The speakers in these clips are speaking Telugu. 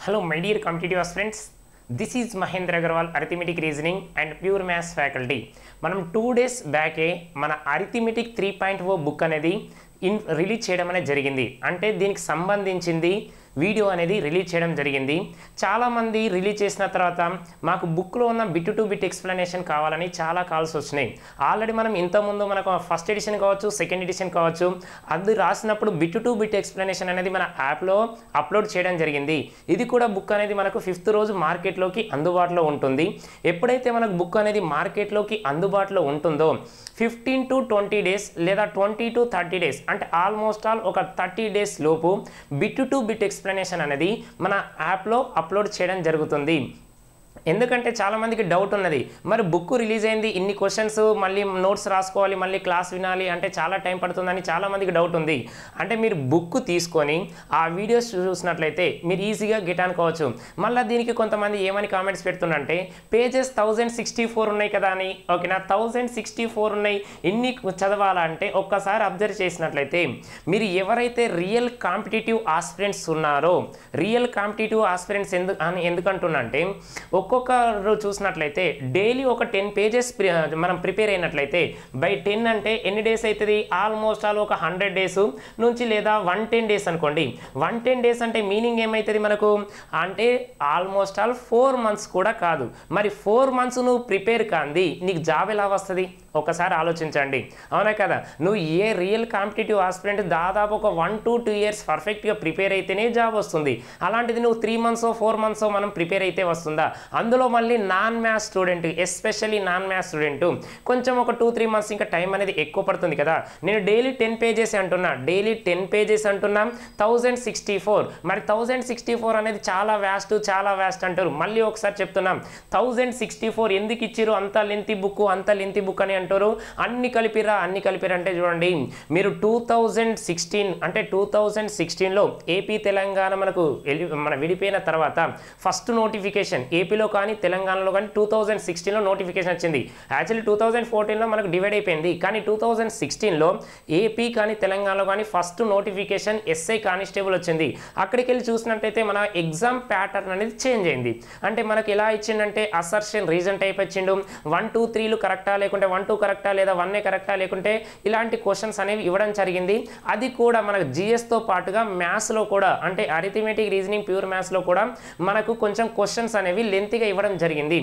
Hello, my dear competitive aspirants. This is Mahendra Agarwal, Arithmetic Reasoning and Pure Maths faculty. మనం 2 days బ్యాకే మన అరిథమెటిక్ 3.0 బుక్ అనేది రిలీజ్ చేయడం అనేది జరిగింది. అంటే దీనికి సంబంధించింది వీడియో అనేది రిలీజ్ చేయడం జరిగింది. చాలామంది రిలీజ్ చేసిన తర్వాత మాకు బుక్లో ఉన్న బిట్ టు బిట్ ఎక్స్ప్లెనేషన్ కావాలని చాలా కాల్స్ వచ్చినాయి. ఆల్రెడీ మనం ఇంతకుముందు మనకు ఫస్ట్ ఎడిషన్ కావచ్చు, సెకండ్ ఎడిషన్ కావచ్చు, అది రాసినప్పుడు బిట్ టు బిట్ ఎక్స్ప్లెనేషన్ అనేది మన యాప్లో అప్లోడ్ చేయడం జరిగింది. ఇది కూడా బుక్ అనేది మనకు 5th రోజు మార్కెట్లోకి అందుబాటులో ఉంటుంది. ఎప్పుడైతే మనకు బుక్ అనేది మార్కెట్లోకి అందుబాటులో ఉంటుందో 15 to 20 days లేదా 20 to 30 days అంటే ఆల్మోస్ట్ ఆల్ ఒక 30 days లోపు బిట్ టు బిట్ ఎక్స్ప్లెనేషన్ అనేది మన యాప్లో అప్లోడ్ చేయడం జరుగుతుంది. ఎందుకంటే చాలామందికి డౌట్ ఉన్నది, మరి బుక్ రిలీజ్ అయింది, ఇన్ని క్వశ్చన్స్ మళ్ళీ నోట్స్ రాసుకోవాలి, మళ్ళీ క్లాస్ వినాలి అంటే చాలా టైం పడుతుందని చాలామందికి డౌట్ ఉంది. అంటే మీరు బుక్ తీసుకొని ఆ వీడియోస్ చూసినట్లయితే మీరు ఈజీగా గెట్ అనుకోవచ్చు. మళ్ళీ దీనికి కొంతమంది ఏమని కామెంట్స్ పెడుతున్నారంటే పేజెస్ 1064 ఉన్నాయి కదా అని. ఓకేనా, 1064 ఉన్నాయి, ఇన్ని చదవాలంటే ఒక్కసారి అబ్జర్వ్ చేసినట్లయితే మీరు ఎవరైతే రియల్ కాంపిటేటివ్ ఆస్పిరెంట్స్ ఉన్నారో, రియల్ కాంపిటేటివ్ ఆస్పిరెంట్స్ ఎందుకంటున్నా అంటే ఒక్కొక్కరు చూసినట్లయితే డైలీ ఒక 10 pages మనం ప్రిపేర్ అయినట్లయితే బై 10 అంటే ఎన్ని డేస్ అవుతుంది, ఆల్మోస్ట్ ఆల్ ఒక 100 days నుంచి లేదా 110 days అనుకోండి. 110 days అంటే మీనింగ్ ఏమవుతుంది మనకు అంటే ఆల్మోస్ట్ ఆల్ 4 months కూడా కాదు. మరి 4 months నువ్వు ప్రిపేర్ కాంది నీకు జాబ్ ఎలా వస్తుంది ఒకసారి ఆలోచించండి, అవునా కదా. నువ్వు ఏ రియల్ కాంపిటేటివ్ ఆస్పిరెంట్ దాదాపు ఒక 1 to 2 years పర్ఫెక్ట్గా ప్రిపేర్ అయితేనే జాబ్ వస్తుంది. అలాంటిది నువ్వు 3 months 4 months మనం ప్రిపేర్ అయితే వస్తుందా? అందులో మళ్ళీ non maths student, especially non maths student కొంచెం ఒక 2-3 months ఇంకా టైం అనేది ఎక్కువ పడుతుంది కదా. నేను డైలీ 10 pages అంటున్నా, డైలీ 10 pages అంటున్నా. 1064 మరి 1064 అనేది చాలా వ్యాస్ట్ అంటారు. మళ్ళీ ఒకసారి చెప్తున్నాం, 1064 ఎందుకు ఇచ్చిరు అంత లెంతీ బుక్ అని అంటారు. అన్ని కలిపిరా అంటే చూడండి, మీరు 2016లో ఏపీ తెలంగాణ మన విడిపోయిన తర్వాత ఫస్ట్ నోటిఫికేషన్ ఏపీలో కానీ తెలంగాణలో కానీ 2016లో నోటిఫికేషన్ వచ్చింది. యాక్చువల్లీ 2014లో మనకు డివైడ్ అయిపోయింది, కానీ 2016లో ఏపీ కానీ తెలంగాణలో కానీ ఫస్ట్ నోటిఫికేషన్ ఎస్ఐ కానిస్టేబుల్ వచ్చింది. అక్కడికి వెళ్ళి చూసినట్టయితే మన ఎగ్జామ్ ప్యాటర్న్ అనేది చేంజ్ అయింది. అంటే మనకు ఎలా ఇచ్చిందంటే అసర్షన్ రీజన్ టైప్ ఇచ్చిండు, 1 2 3లు కరెక్టా లేకుంటే 1 2 కరెక్టా లేదా 1 కరెక్టా లేకుంటే ఇలాంటి క్వశ్చన్స్ అనేవి ఇవ్వడం జరిగింది. అది కూడా మనకు జిఎస్తో పాటుగా మ్యాథ్స్లో కూడా అంటే అరిథమెటిక్ రీజనింగ్ ప్యూర్ మ్యాథ్స్లో కూడా మనకు కొంచెం క్వశ్చన్స్ అనేవి లెంతీగా ఇవ్వడం జరిగింది.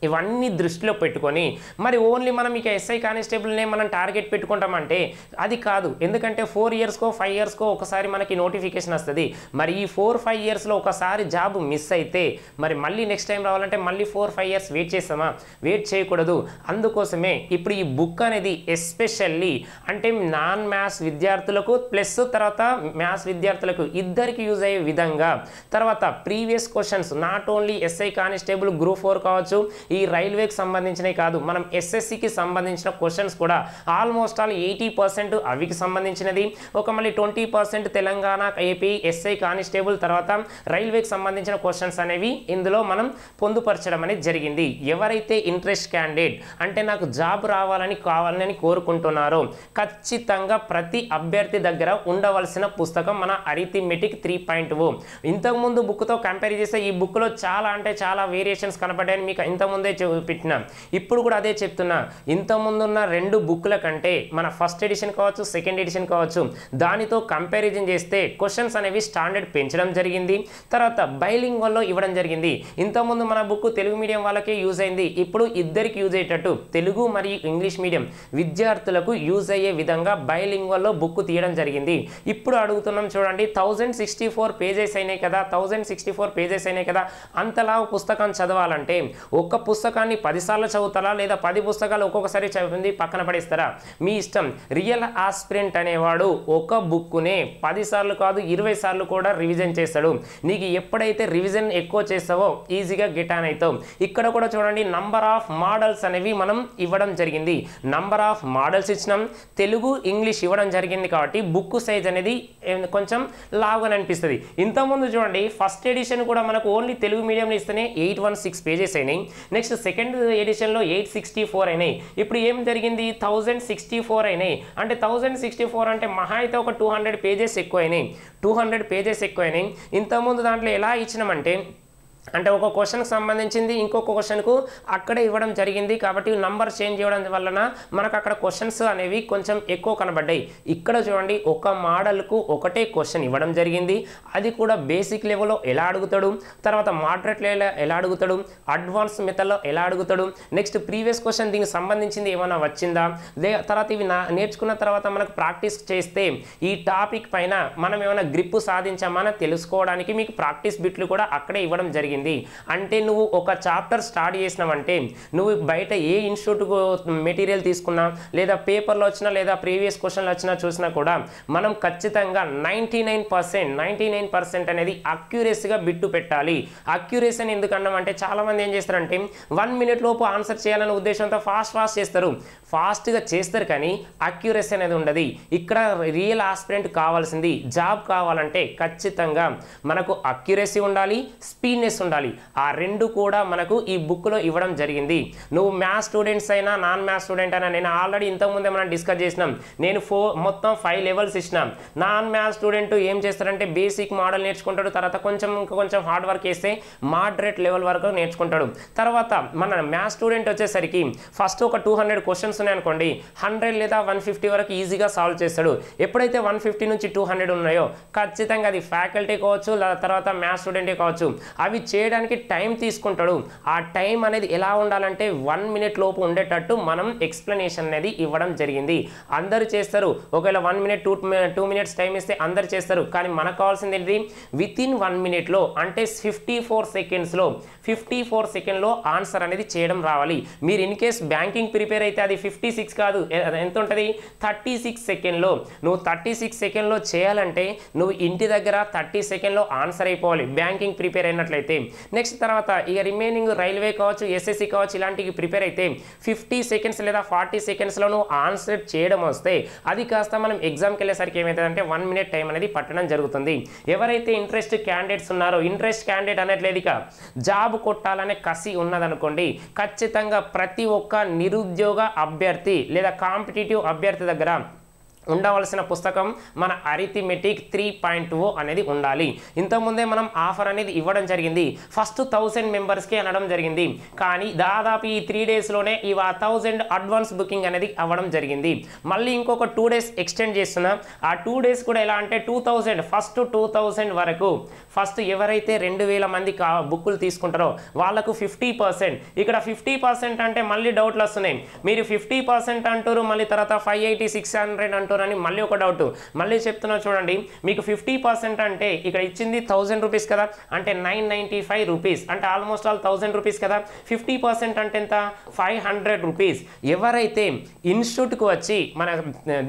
ఇవన్నీ దృష్టిలో పెట్టుకొని మరి ఓన్లీ మనం ఇక ఎస్ఐ కానిస్టేబుల్నే మనం టార్గెట్ పెట్టుకుంటామంటే అది కాదు. ఎందుకంటే 4 yearsకో 5 yearsకో ఒకసారి మనకి నోటిఫికేషన్ వస్తుంది. మరి ఈ 4-5 yearsలో ఒకసారి జాబ్ మిస్ అయితే మరి మళ్ళీ నెక్స్ట్ టైం రావాలంటే మళ్ళీ 4-5 years వెయిట్ చేస్తామా? వెయిట్ చేయకూడదు. అందుకోసమే ఇప్పుడు ఈ బుక్ అనేది ఎస్పెషల్లీ అంటే నాన్ మ్యాథ్స్ విద్యార్థులకు ప్లస్ తర్వాత మ్యాథ్స్ విద్యార్థులకు ఇద్దరికి యూజ్ అయ్యే విధంగా, తర్వాత previous questions not only SI constable group 4 కావచ్చు, ఈ రైల్వేకి సంబంధించినవి కాదు, మనం ఎస్ఎస్సికి సంబంధించిన క్వశ్చన్స్ కూడా ఆల్మోస్ట్ ఆల్ 80% అవికి సంబంధించినది, ఒక మళ్ళీ 20% తెలంగాణ ఏపీ ఎస్ఐ కానిస్టేబుల్ తర్వాత రైల్వేకి సంబంధించిన క్వశ్చన్స్ అనేవి ఇందులో మనం పొందుపరచడం అనేది జరిగింది. ఎవరైతే ఇంట్రెస్ట్ క్యాండిడేట్ అంటే నాకు జాబ్ కావాలని కోరుకుంటున్నారో ఖచ్చితంగా ప్రతి అభ్యర్థి దగ్గర ఉండవలసిన పుస్తకం మన అరిథమెటిక్ 3.0. ఇంతకుముందు బుక్తో కంపేర్ చేస్తే ఈ బుక్లో చాలా అంటే చాలా వేరియేషన్స్ కనపడ్డాయని మీకు ఇంతకుముందే చూపెట్టినా. ఇప్పుడు కూడా అదే చెప్తున్నా, ఇంతకుముందున్న 2 బుక్ల కంటే మన ఫస్ట్ ఎడిషన్ కావచ్చు, సెకండ్ ఎడిషన్ కావచ్చు, దానితో కంపారిజన్ చేస్తే క్వశ్చన్స్ అనేవి స్టాండర్డ్ పెంచడం జరిగింది. తర్వాత బైలింగ్వల్లో ఇవ్వడం జరిగింది. ఇంతకుముందు మన బుక్ తెలుగు మీడియం వాళ్ళకే యూజ్ అయింది, ఇప్పుడు ఇద్దరికి యూజ్ అయ్యేటట్టు తెలుగు మరియు ఇంగ్లీష్ మీడియం విద్యార్థులకు యూజ్ అయ్యే విధంగా బైలింగ్వల్లో బుక్ తీయడం జరిగింది. ఇప్పుడు అడుగుతున్నాం చూడండి, 1064 pages అయినాయి కదా, 1064 pages అయినాయి కదా, అంతలా పుస్తకం చదవాలంటే ఒక్క పుస్తకాన్ని 10 సార్లు చదువుతారా లేదా 10 పుస్తకాలు ఒక్కొక్కసారి చదివింది పక్కన పడేస్తారా? మీ ఇష్టం. రియల్ ఆస్పిరెంట్ అనేవాడు ఒక బుక్నే 10 సార్లు కాదు 20 సార్లు కూడా రివిజన్ చేస్తాడు. నీకు ఎప్పుడైతే రివిజన్ ఎక్కువ చేస్తావో ఈజీగా గెట్ ఆన్ అవుతావు. ఇక్కడ కూడా చూడండి, నంబర్ ఆఫ్ మోడల్స్ అనేవి మనం ఇవ్వడం జరిగింది. నంబర్ ఆఫ్ మోడల్స్ ఇచ్చినాం, తెలుగు ఇంగ్లీష్ ఇవ్వడం జరిగింది. కాబట్టి బుక్ సైజ్ అనేది కొంచెం లావుగా అనిపిస్తుంది. ఇంతకుముందు చూడండి ఫస్ట్ ఎడిషన్ కూడా మనకు ఓన్లీ తెలుగు మీడియంలో ఇస్తేనే 816 pages అయినాయి. నెక్స్ట్ సెకండ్ ఎడిషన్లో 864 అయినాయి. ఇప్పుడు ఏం జరిగింది 1064 అయినాయి. అంటే 1064 అంటే మహా అయితే ఒక 200 పేజెస్ ఎక్కువ అయినాయి. 200 పేజెస్ ఎక్కువ అయినాయి. ఇంతకుముందు దాంట్లో ఎలా ఇచ్చినామంటే అంటే ఒక క్వశ్చన్కి సంబంధించింది ఇంకొక క్వశ్చన్కు అక్కడే ఇవ్వడం జరిగింది. కాబట్టి నంబర్ చేంజ్ చేయడం వలన మనకు అక్కడ క్వశ్చన్స్ అనేవి కొంచెం ఎక్కువ కనబడ్డాయి. ఇక్కడ చూడండి ఒక మోడల్కు ఒకటే క్వశ్చన్ ఇవ్వడం జరిగింది. అది కూడా బేసిక్ లెవెల్లో ఎలా అడుగుతాడు, తర్వాత మోడరేట్ లెవెల్లో ఎలా అడుగుతాడు, అడ్వాన్స్ మెథడ్లో ఎలా అడుగుతాడు, నెక్స్ట్ ప్రీవియస్ క్వశ్చన్ దీనికి సంబంధించింది ఏమైనా వచ్చిందా, తర్వాత ఇవి నేర్చుకున్న తర్వాత మనకు ప్రాక్టీస్ చేస్తే ఈ టాపిక్ పైన మనం ఏమైనా గ్రిప్ సాధించామని తెలుసుకోవడానికి మీకు ప్రాక్టీస్ బిట్లు కూడా అక్కడే ఇవ్వడం జరిగింది. అంటే నువ్వు ఒక చాప్టర్ స్టార్ట్ చేసినావంటే నువ్వు బయట ఏ ఇన్స్టిట్యూట్ మెటీరియల్ తీసుకున్నా లేదా పేపర్లో వచ్చినా లేదా ప్రీవియస్ క్వశ్చన్లు వచ్చినా చూసినా కూడా మనం ఖచ్చితంగా 99% అనేది అక్యురసీగా బిట్టు పెట్టాలి. అక్యురసీ అని ఎందుకు అన్నామంటే చాలామంది ఏం చేస్తారంటే 1 మినిట్ లోపు ఆన్సర్ చేయాలనే ఉద్దేశంతో ఫాస్ట్ చేస్తారు. ఫాస్ట్గా చేస్తారు కానీ అక్యురసీ అనేది ఉండదు. ఇక్కడ రియల్ ఆస్పిరెంట్ కావాల్సింది జాబ్ కావాలంటే ఖచ్చితంగా మనకు అక్యురసీ ఉండాలి, స్పీడ్నెస్ ఉండాలి. ఆ రెండు కూడా మనకు ఈ బుక్లో ఇవ్వడం జరిగింది. నువ్వు మ్యాథ్స్ స్టూడెంట్స్ అయినా నాన్ మ్యాథ్స్ స్టూడెంట్ అయినా నేను ఆల్రెడీ ఇంతకుముందే మనం డిస్కస్ చేసినాం. నేను మొత్తం 5 లెవెల్స్ ఇచ్చినాం. నాన్ మ్యాథ్స్ స్టూడెంట్ ఏం చేస్తారంటే బేసిక్ మోడల్ నేర్చుకుంటాడు, తర్వాత కొంచెం హార్డ్ వర్క్ చేస్తే మోడరేట్ లెవెల్ వరకు నేర్చుకుంటాడు. తర్వాత మన మ్యాథ్స్ స్టూడెంట్ వచ్చేసరికి ఫస్ట్ ఒక 200 క్వశ్చన్స్ ఉన్నాయనుకోండి 100 లేదా 150 వరకు ఈజీగా సాల్వ్ చేస్తాడు. ఎప్పుడైతే 150 నుంచి 200 ఉన్నాయో ఖచ్చితంగా అది ఫ్యాకల్టీ కావచ్చు, తర్వాత మ్యాథ్స్ స్టూడెంటే కావచ్చు, అవి చేయడానికి టైం తీసుకుంటాడు. ఆ టైం అనేది ఎలా ఉండాలంటే 1 మినిట్ లోపు ఉండేటట్టు మనం ఎక్స్ప్లెనేషన్ అనేది ఇవ్వడం జరిగింది. అందరూ చేస్తారు. ఒకవేళ 1 మినిట్ 2 మినిట్స్ టైం ఇస్తే అందరు చేస్తారు. కానీ మనకు కావాల్సింది ఏంటి వితిన్ 1 మినిట్లో అంటే 54 సెకండ్లో ఆన్సర్ అనేది చేయడం రావాలి. మీరు ఇన్ కేస్ బ్యాంకింగ్ ప్రిపేర్ అయితే అది 56 కాదు, ఎంత ఉంటుంది 36 సెకండ్లో. నువ్వు 36 సెకండ్లో చేయాలంటే నువ్వు ఇంటి దగ్గర 30 సెకండ్లో ఆన్సర్ అయిపోవాలి బ్యాంకింగ్ ప్రిపేర్ అయినట్లయితే. నెక్స్ట్ తర్వాత ఇక రిమైనింగ్ రైల్వే కావచ్చు, ఎస్ఎస్సి కావచ్చు, ఇలాంటివి ప్రిపేర్ అయితే 50 సెకండ్స్ లేదా 40 సెకండ్స్లో నువ్వు ఆన్సర్ చేయడం వస్తే అది కాస్త మనం ఎగ్జామ్కి వెళ్ళేసరికి ఏమవుతుందంటే 1 మినిట్ టైం అనేది పట్టడం జరుగుతుంది. ఎవరైతే ఇంట్రెస్ట్ క్యాండిడేట్స్ ఉన్నారో ఇంట్రెస్ట్ క్యాండిడేట్ అనట్లేదు ఇక జాబ్ కొట్టాలనే కసి ఉన్నదనుకోండి ఖచ్చితంగా ప్రతి ఒక్క నిరుద్యోగ అభ్యర్థి లేదా కాంపిటేటివ్ అభ్యర్థి దగ్గర ఉండవలసిన పుస్తకం మన అరిథమెటిక్ 3.0 అనేది ఉండాలి. ఇంతకుముందే మనం ఆఫర్ అనేది ఇవ్వడం జరిగింది. ఫస్ట్ 1000 మెంబర్స్కి అనడం జరిగింది. కానీ దాదాపు ఈ 3 డేస్లోనే ఈ 1000 అడ్వాన్స్ బుకింగ్ అనేది అవ్వడం జరిగింది. మళ్ళీ ఇంకొక 2 డేస్ ఎక్స్టెండ్ చేస్తున్నాం. ఆ 2 డేస్ కూడా ఎలా అంటే 2000 ఫస్ట్ 2000 వరకు ఫస్ట్ ఎవరైతే 2000 మంది బుక్కులు తీసుకుంటారో వాళ్ళకు 50%. ఇక్కడ 50% అంటే మళ్ళీ డౌట్లు వస్తున్నాయి. మీరు 50% అంటారు, మళ్ళీ తర్వాత 580 600 అంటారు అని మళ్ళీ ఒక డౌట్. మళ్ళీ చెప్తున్నా చూడండి, మీకు 50% అంటే ఇక్కడ ఇచ్చింది 1000 రూపీస్ కదా, అంటే 995 రూపీస్, అంటే ఆల్మోస్ట్ ఆల్ 1000 రూపీస్ కదా. 50% అంటే ఎంత 500 రూపీస్. ఎవరైతే ఇన్స్టిట్యూట్కి వచ్చి మన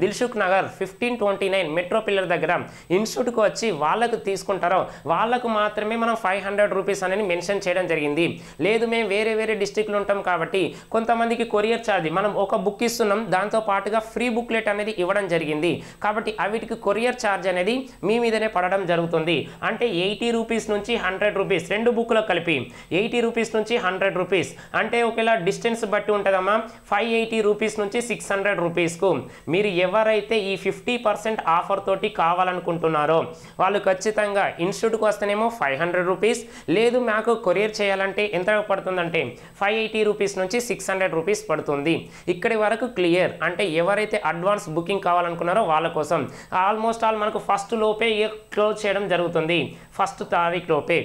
దిల్సుఖ్ నగర్ 1529 మెట్రో పిల్లర్ దగ్గర ఇన్స్టిట్యూట్కి వచ్చి వాళ్ళకు తీసుకుంటారో వాళ్ళకు మాత్రమే మనం 500 రూపీస్ అనేది మెన్షన్ చేయడం జరిగింది. లేదు మేము వేరే డిస్ట్రిక్ట్లో ఉంటాం కాబట్టి కొంతమందికి కొరియర్ ఛార్జ్ మనం ఒక బుక్ ఇస్తున్నాం, దాంతో పాటుగా ఫ్రీ బుక్లెట్ అనేది ఇవ్వడం జరిగింది. కాబట్టి అవిటికి కొరియర్ ఛార్జ్ అనేది మీ మీదనే పడడం జరుగుతుంది. అంటే 80 రూపీస్ నుంచి 100 రూపీస్, 2 బుక్లకు కలిపి 80 రూపీస్ నుంచి 100 రూపీస్. అంటే ఒకవేళ డిస్టెన్స్ బట్టి ఉంటుందమ్మా 580 రూపీస్ నుంచి 600 రూపీస్కు. మీరు ఎవరైతే ఈ 50% ఆఫర్ తోటి కావాలనుకుంటున్నారో వాళ్ళు ఖచ్చితంగా ఇన్స్టిట్యూట్కి వస్తేనేమో 500 రూపీస్, లేదు మాకు కొరియర్ చేయాలంటే ఎంత పడుతుందంటే 580 రూపీస్ నుంచి 600 రూపీస్ పడుతుంది. ఇక్కడి వరకు క్లియర్. అంటే ఎవరైతే అడ్వాన్స్ బుకింగ్ కావాలనుకున్నారో వాళ్ళ కోసం ఆల్మోస్ట్ ఆల్ మనకు ఫస్ట్ లోపే క్లోజ్ చేయడం జరుగుతుంది. ఫస్ట్ తారీఖు లోపే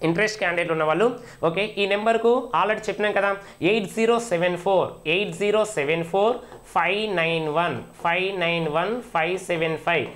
ఇంట్రెస్ట్ క్యాండిడేట్ ఉన్న వాళ్ళు ఓకే. ఈ నెంబర్కు ఆల్రెడీ చెప్పినాం కదా 8074 591 575.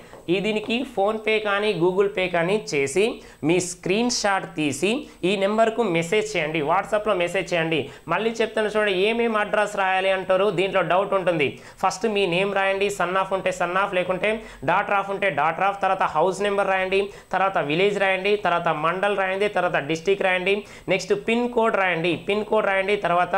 దీనికి ఫోన్పే కానీ గూగుల్ పే కానీ చేసి మీ స్క్రీన్ షాట్ తీసి ఈ నెంబర్కు మెసేజ్ చేయండి, వాట్సాప్లో మెసేజ్ చేయండి. మళ్ళీ చెప్తాను చూడండి, ఏమేమి అడ్రస్ రాయాలి అంటారు, దీంట్లో డౌట్ ఉంటుంది. ఫస్ట్ మీ నేమ్ రాయండి, సన్ ఆఫ్ ఉంటే సన్ ఆఫ్, లేకుంటే డాటర్ ఆఫ్ ఉంటే డాటర్ ఆఫ్, తర్వాత హౌస్ నెంబర్ రాయండి, తర్వాత విలేజ్ రాయండి, తర్వాత మండల్ రాయండి, తర్వాత డిస్టిక్ రాయండి, నెక్స్ట్ పిన్ కోడ్ రాయండి, తర్వాత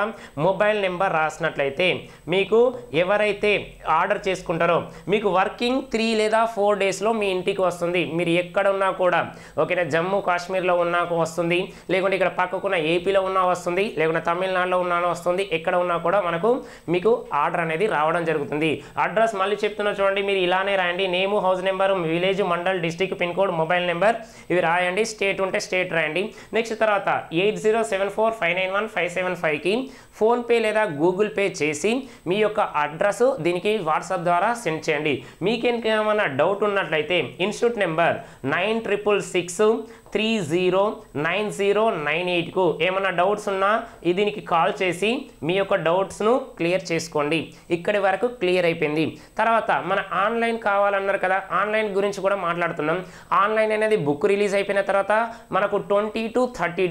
మొబైల్ నెంబర్ రాసినట్లయితే మీకు ఎవరైతే ఆర్డర్ చేసుకుంటారో మీకు వర్కింగ్ 3 లేదా 4 4 డేస్లో మీ ఇంటికి వస్తుంది. మీరు ఎక్కడ ఉన్నా కూడా ఓకేనా, జమ్మూ కాశ్మీర్లో ఉన్నా వస్తుంది, లేకుంటే ఇక్కడ పక్కకున్న ఏపీలో ఉన్నా వస్తుంది, లేకుంటే తమిళనాడులో ఉన్నా వస్తుంది, ఎక్కడ ఉన్నా కూడా మీకు ఆర్డర్ అనేది రావడం జరుగుతుంది. అడ్రస్ మళ్ళీ చెప్తున్నా చూడండి, మీరు ఇలానే రాయండి. Name, house number, village, mandal, district, pin code, mobile number ఇవి రాయండి. స్టేట్ ఉంటే స్టేట్ రాయండి. నెక్స్ట్ తర్వాత 8074591575కి ఫోన్పే లేదా గూగుల్ పే చేసి మీ యొక్క అడ్రస్ దీనికి వాట్సాప్ ద్వారా సెండ్ చేయండి. మీకేమైనా డౌట్ ఉన్నట్లయితే ఇన్స్టిట్యూట్ నెంబర్ 9666309098కు ఏమైనా డౌట్స్ ఉన్నా దీనికి కాల్ చేసి మీ యొక్క డౌట్స్ను క్లియర్ చేసుకోండి. ఇక్కడి వరకు క్లియర్ అయిపోయింది. తర్వాత మన ఆన్లైన్ కావాలన్నారు కదా, ఆన్లైన్ గురించి కూడా మాట్లాడుతున్నాం. ఆన్లైన్ అనేది బుక్ రిలీజ్ అయిపోయిన తర్వాత మనకు 20 to 30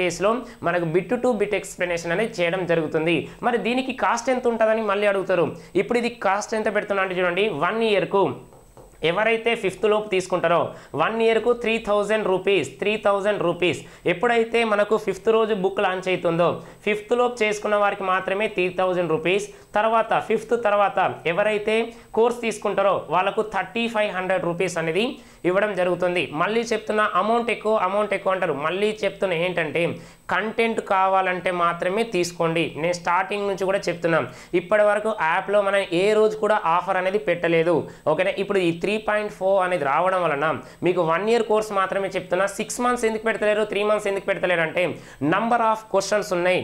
డేస్లో మనకు బిట్ టు బిట్ ఎక్స్ప్లెనేషన్ అనేది చేయడం జరుగుతుంది. మరి దీనికి కాస్ట్ ఎంత ఉంటుందని మళ్ళీ అడుగుతారు. ఇప్పుడు ఇది కాస్ట్ ఎంత పెడుతున్నా అంటే చూడండి, 1 ఇయర్కు ఎవరైతే 5th లోపు తీసుకుంటారో 1 ఇయర్కు 3000 రూపీస్. ఎప్పుడైతే మనకు 5th రోజు బుక్ లాంచ్ అవుతుందో 5th లోపు చేసుకున్న వారికి మాత్రమే 3000 రూపీస్. తర్వాత 5th తర్వాత ఎవరైతే కోర్స్ తీసుకుంటారో వాళ్ళకు 3500 రూపీస్ అనేది ఇవ్వడం జరుగుతుంది. మళ్ళీ చెప్తున్నా, అమౌంట్ ఎక్కువ అంటారు. మళ్ళీ చెప్తున్నా ఏంటంటే కంటెంట్ కావాలంటే మాత్రమే తీసుకోండి. నేను స్టార్టింగ్ నుంచి కూడా చెప్తున్నాం, ఇప్పటి వరకు యాప్లో మనం ఏ రోజు కూడా ఆఫర్ అనేది పెట్టలేదు. ఓకేనా, ఇప్పుడు ఈ 3.4 అనేది రావడం వలన మీకు 1 ఇయర్ కోర్స్ మాత్రమే చెప్తున్నా. 6 మంత్స్ ఎందుకు పెడతలేరు, 3 మంత్స్ ఎందుకు పెడతలేరు అంటే నంబర్ ఆఫ్ క్వశ్చన్స్ ఉన్నాయి,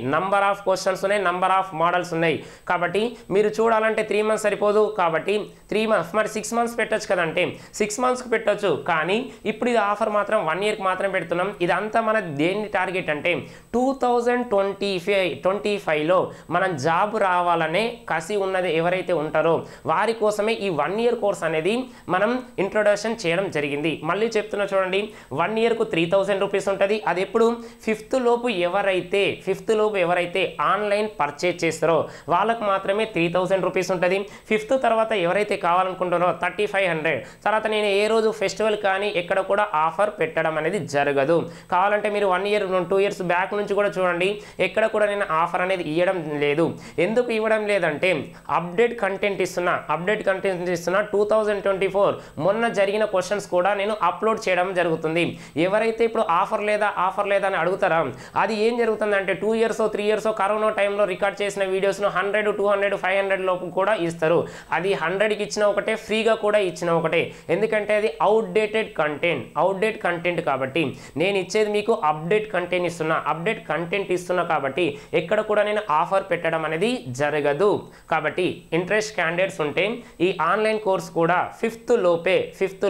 నంబర్ ఆఫ్ మోడల్స్ ఉన్నాయి. కాబట్టి మీరు చూడాలంటే 3 మంత్స్ సరిపోదు. కాబట్టి 3 మంత్స్ మరి 6 మంత్స్ పెట్టచ్చు కదంటే 6 మంత్స్కి పెట్టచ్చు. కానీ ఇప్పుడు ఇది ఆఫర్ మాత్రం 1 ఇయర్కి మాత్రం పెడుతున్నాం. ఇదంతా మన దేని టార్గెట్ అంటే 2025లో మనం జాబ్ రావాలనే కసి ఉన్నది ఎవరైతే ఉంటారో వారి కోసమే ఈ 1 ఇయర్ కోర్స్ అనేది మనం ఇంట్రొడక్షన్ చేయడం జరిగింది. మళ్ళీ చెప్తున్నా చూడండి, 1 ఇయర్కు 3000 రూపీస్ ఉంటుంది. అది ఎప్పుడు 5th లోపు ఎవరైతే ఆన్లైన్ పర్చేజ్ చేస్తారో వాళ్ళకు మాత్రమే 3000 రూపీస్ ఉంటుంది. 5th తర్వాత ఎవరైతే కావాలనుకుంటారో 3500. తర్వాత నేను ఏ రోజు ఫెస్టివల్ కానీ ఎక్కడ కూడా ఆఫర్ పెట్టడం అనేది జరగదు. కావాలంటే మీరు 1 ఇయర్ 2 ఇయర్స్ బ్యాక్ నుంచి కూడా చూడండి, ఎక్కడ కూడా నేను ఆఫర్ అనేది ఇవ్వడం లేదు. ఎందుకు ఇవ్వడం లేదంటే అప్డేట్ కంటెంట్ ఇస్తున్నా 2024 మొన్న జరిగిన క్వశ్చన్స్ కూడా నేను అప్లోడ్ చేయడం జరుగుతుంది. ఎవరైతే ఇప్పుడు ఆఫర్ లేదా అని అడుగుతారా, అది ఏం జరుగుతుందంటే 2 ఇయర్స్ 3 ఇయర్స్ కరోనా టైంలో రికార్డ్ చేసిన వీడియోస్ను 100, 200, 500 లోపు కూడా ఇస్తారు. అది 100కి ఇచ్చిన ఒకటే, ఫ్రీగా కూడా ఇచ్చిన ఒకటే. ఎందుకంటే అది అవుట్డేటెడ్ కంటెంట్ కాబట్టి నేను ఇచ్చేది మీకు అప్డేట్ కంటెంట్ ఇస్తున్నా కాబట్టి ఎక్కడ కూడా నేను ఆఫర్ పెట్టడం అనేది జరగదు. కాబట్టి ఇంట్రెస్ట్ క్యాండిడేట్స్ ఉంటే ఈ ఆన్లైన్ కోర్స్ కూడా 5th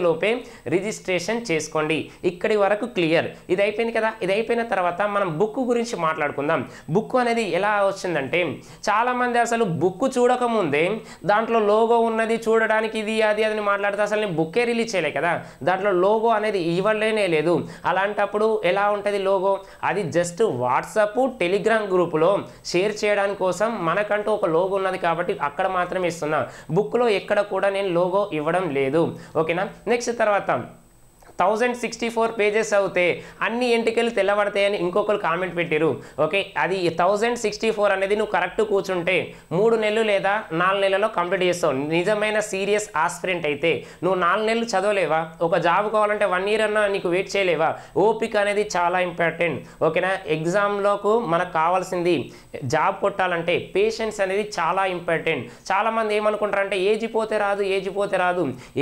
లోపే రిజిస్ట్రేషన్ చేసుకోండి. ఇక్కడి వరకు క్లియర్. ఇది అయిపోయింది కదా. ఇది అయిపోయిన తర్వాత మనం బుక్ గురించి మాట్లాడుకుందాం. బుక్ అనేది ఎలా వచ్చిందంటే చాలా మంది అసలు బుక్ చూడకముందే దాంట్లో లోగో ఉన్నది చూడడానికి ఇది అది అని మాట్లాడితే అసలు నేను బుక్కే రిలీజ్ చేయలే కదా, దాంట్లో లోగో అనేది ఇవ్వలేనే లేదు. అలాంటప్పుడు ఎలా ఉంటుంది లోగో, అది జస్ట్ వాట్సాప్ టెలిగ్రామ్ గ్రూపులో షేర్ చేయడానికి కోసం మనకంటూ ఒక లోగో ఉన్నది కాబట్టి అక్కడ మాత్రమే ఇస్తున్నా. బుక్లో ఎక్కడ కూడా నేను లోగో ఇవ్వడం లేదు. ఓకేనా. నెక్స్ట్ తర్వాత 1064 పేజెస్ అవుతే అన్ని ఎంటికలు తెల్లబడతాయని ఇంకొకరు కామెంట్ పెట్టారు. ఓకే, అది 1064 అనేది నువ్వు కరెక్ట్ కూర్చుంటే 3 నెలలు లేదా 4 నెలల్లో కంప్లీట్ చేస్తావు. నిజమైన సీరియస్ ఆస్పిరెంట్ అయితే నువ్వు 4 నెలలు చదవలేవా? ఒక జాబ్ కావాలంటే 1 ఇయర్ అన్నా నీకు వెయిట్ చేయలేవా? ఓపిక అనేది చాలా ఇంపార్టెంట్. ఓకేనా. ఎగ్జామ్లోకి మనకు కావాల్సింది జాబ్ కొట్టాలంటే పేషెన్స్ అనేది చాలా ఇంపార్టెంట్. చాలామంది ఏమనుకుంటారంటే ఏజ్ పోతే రాదు,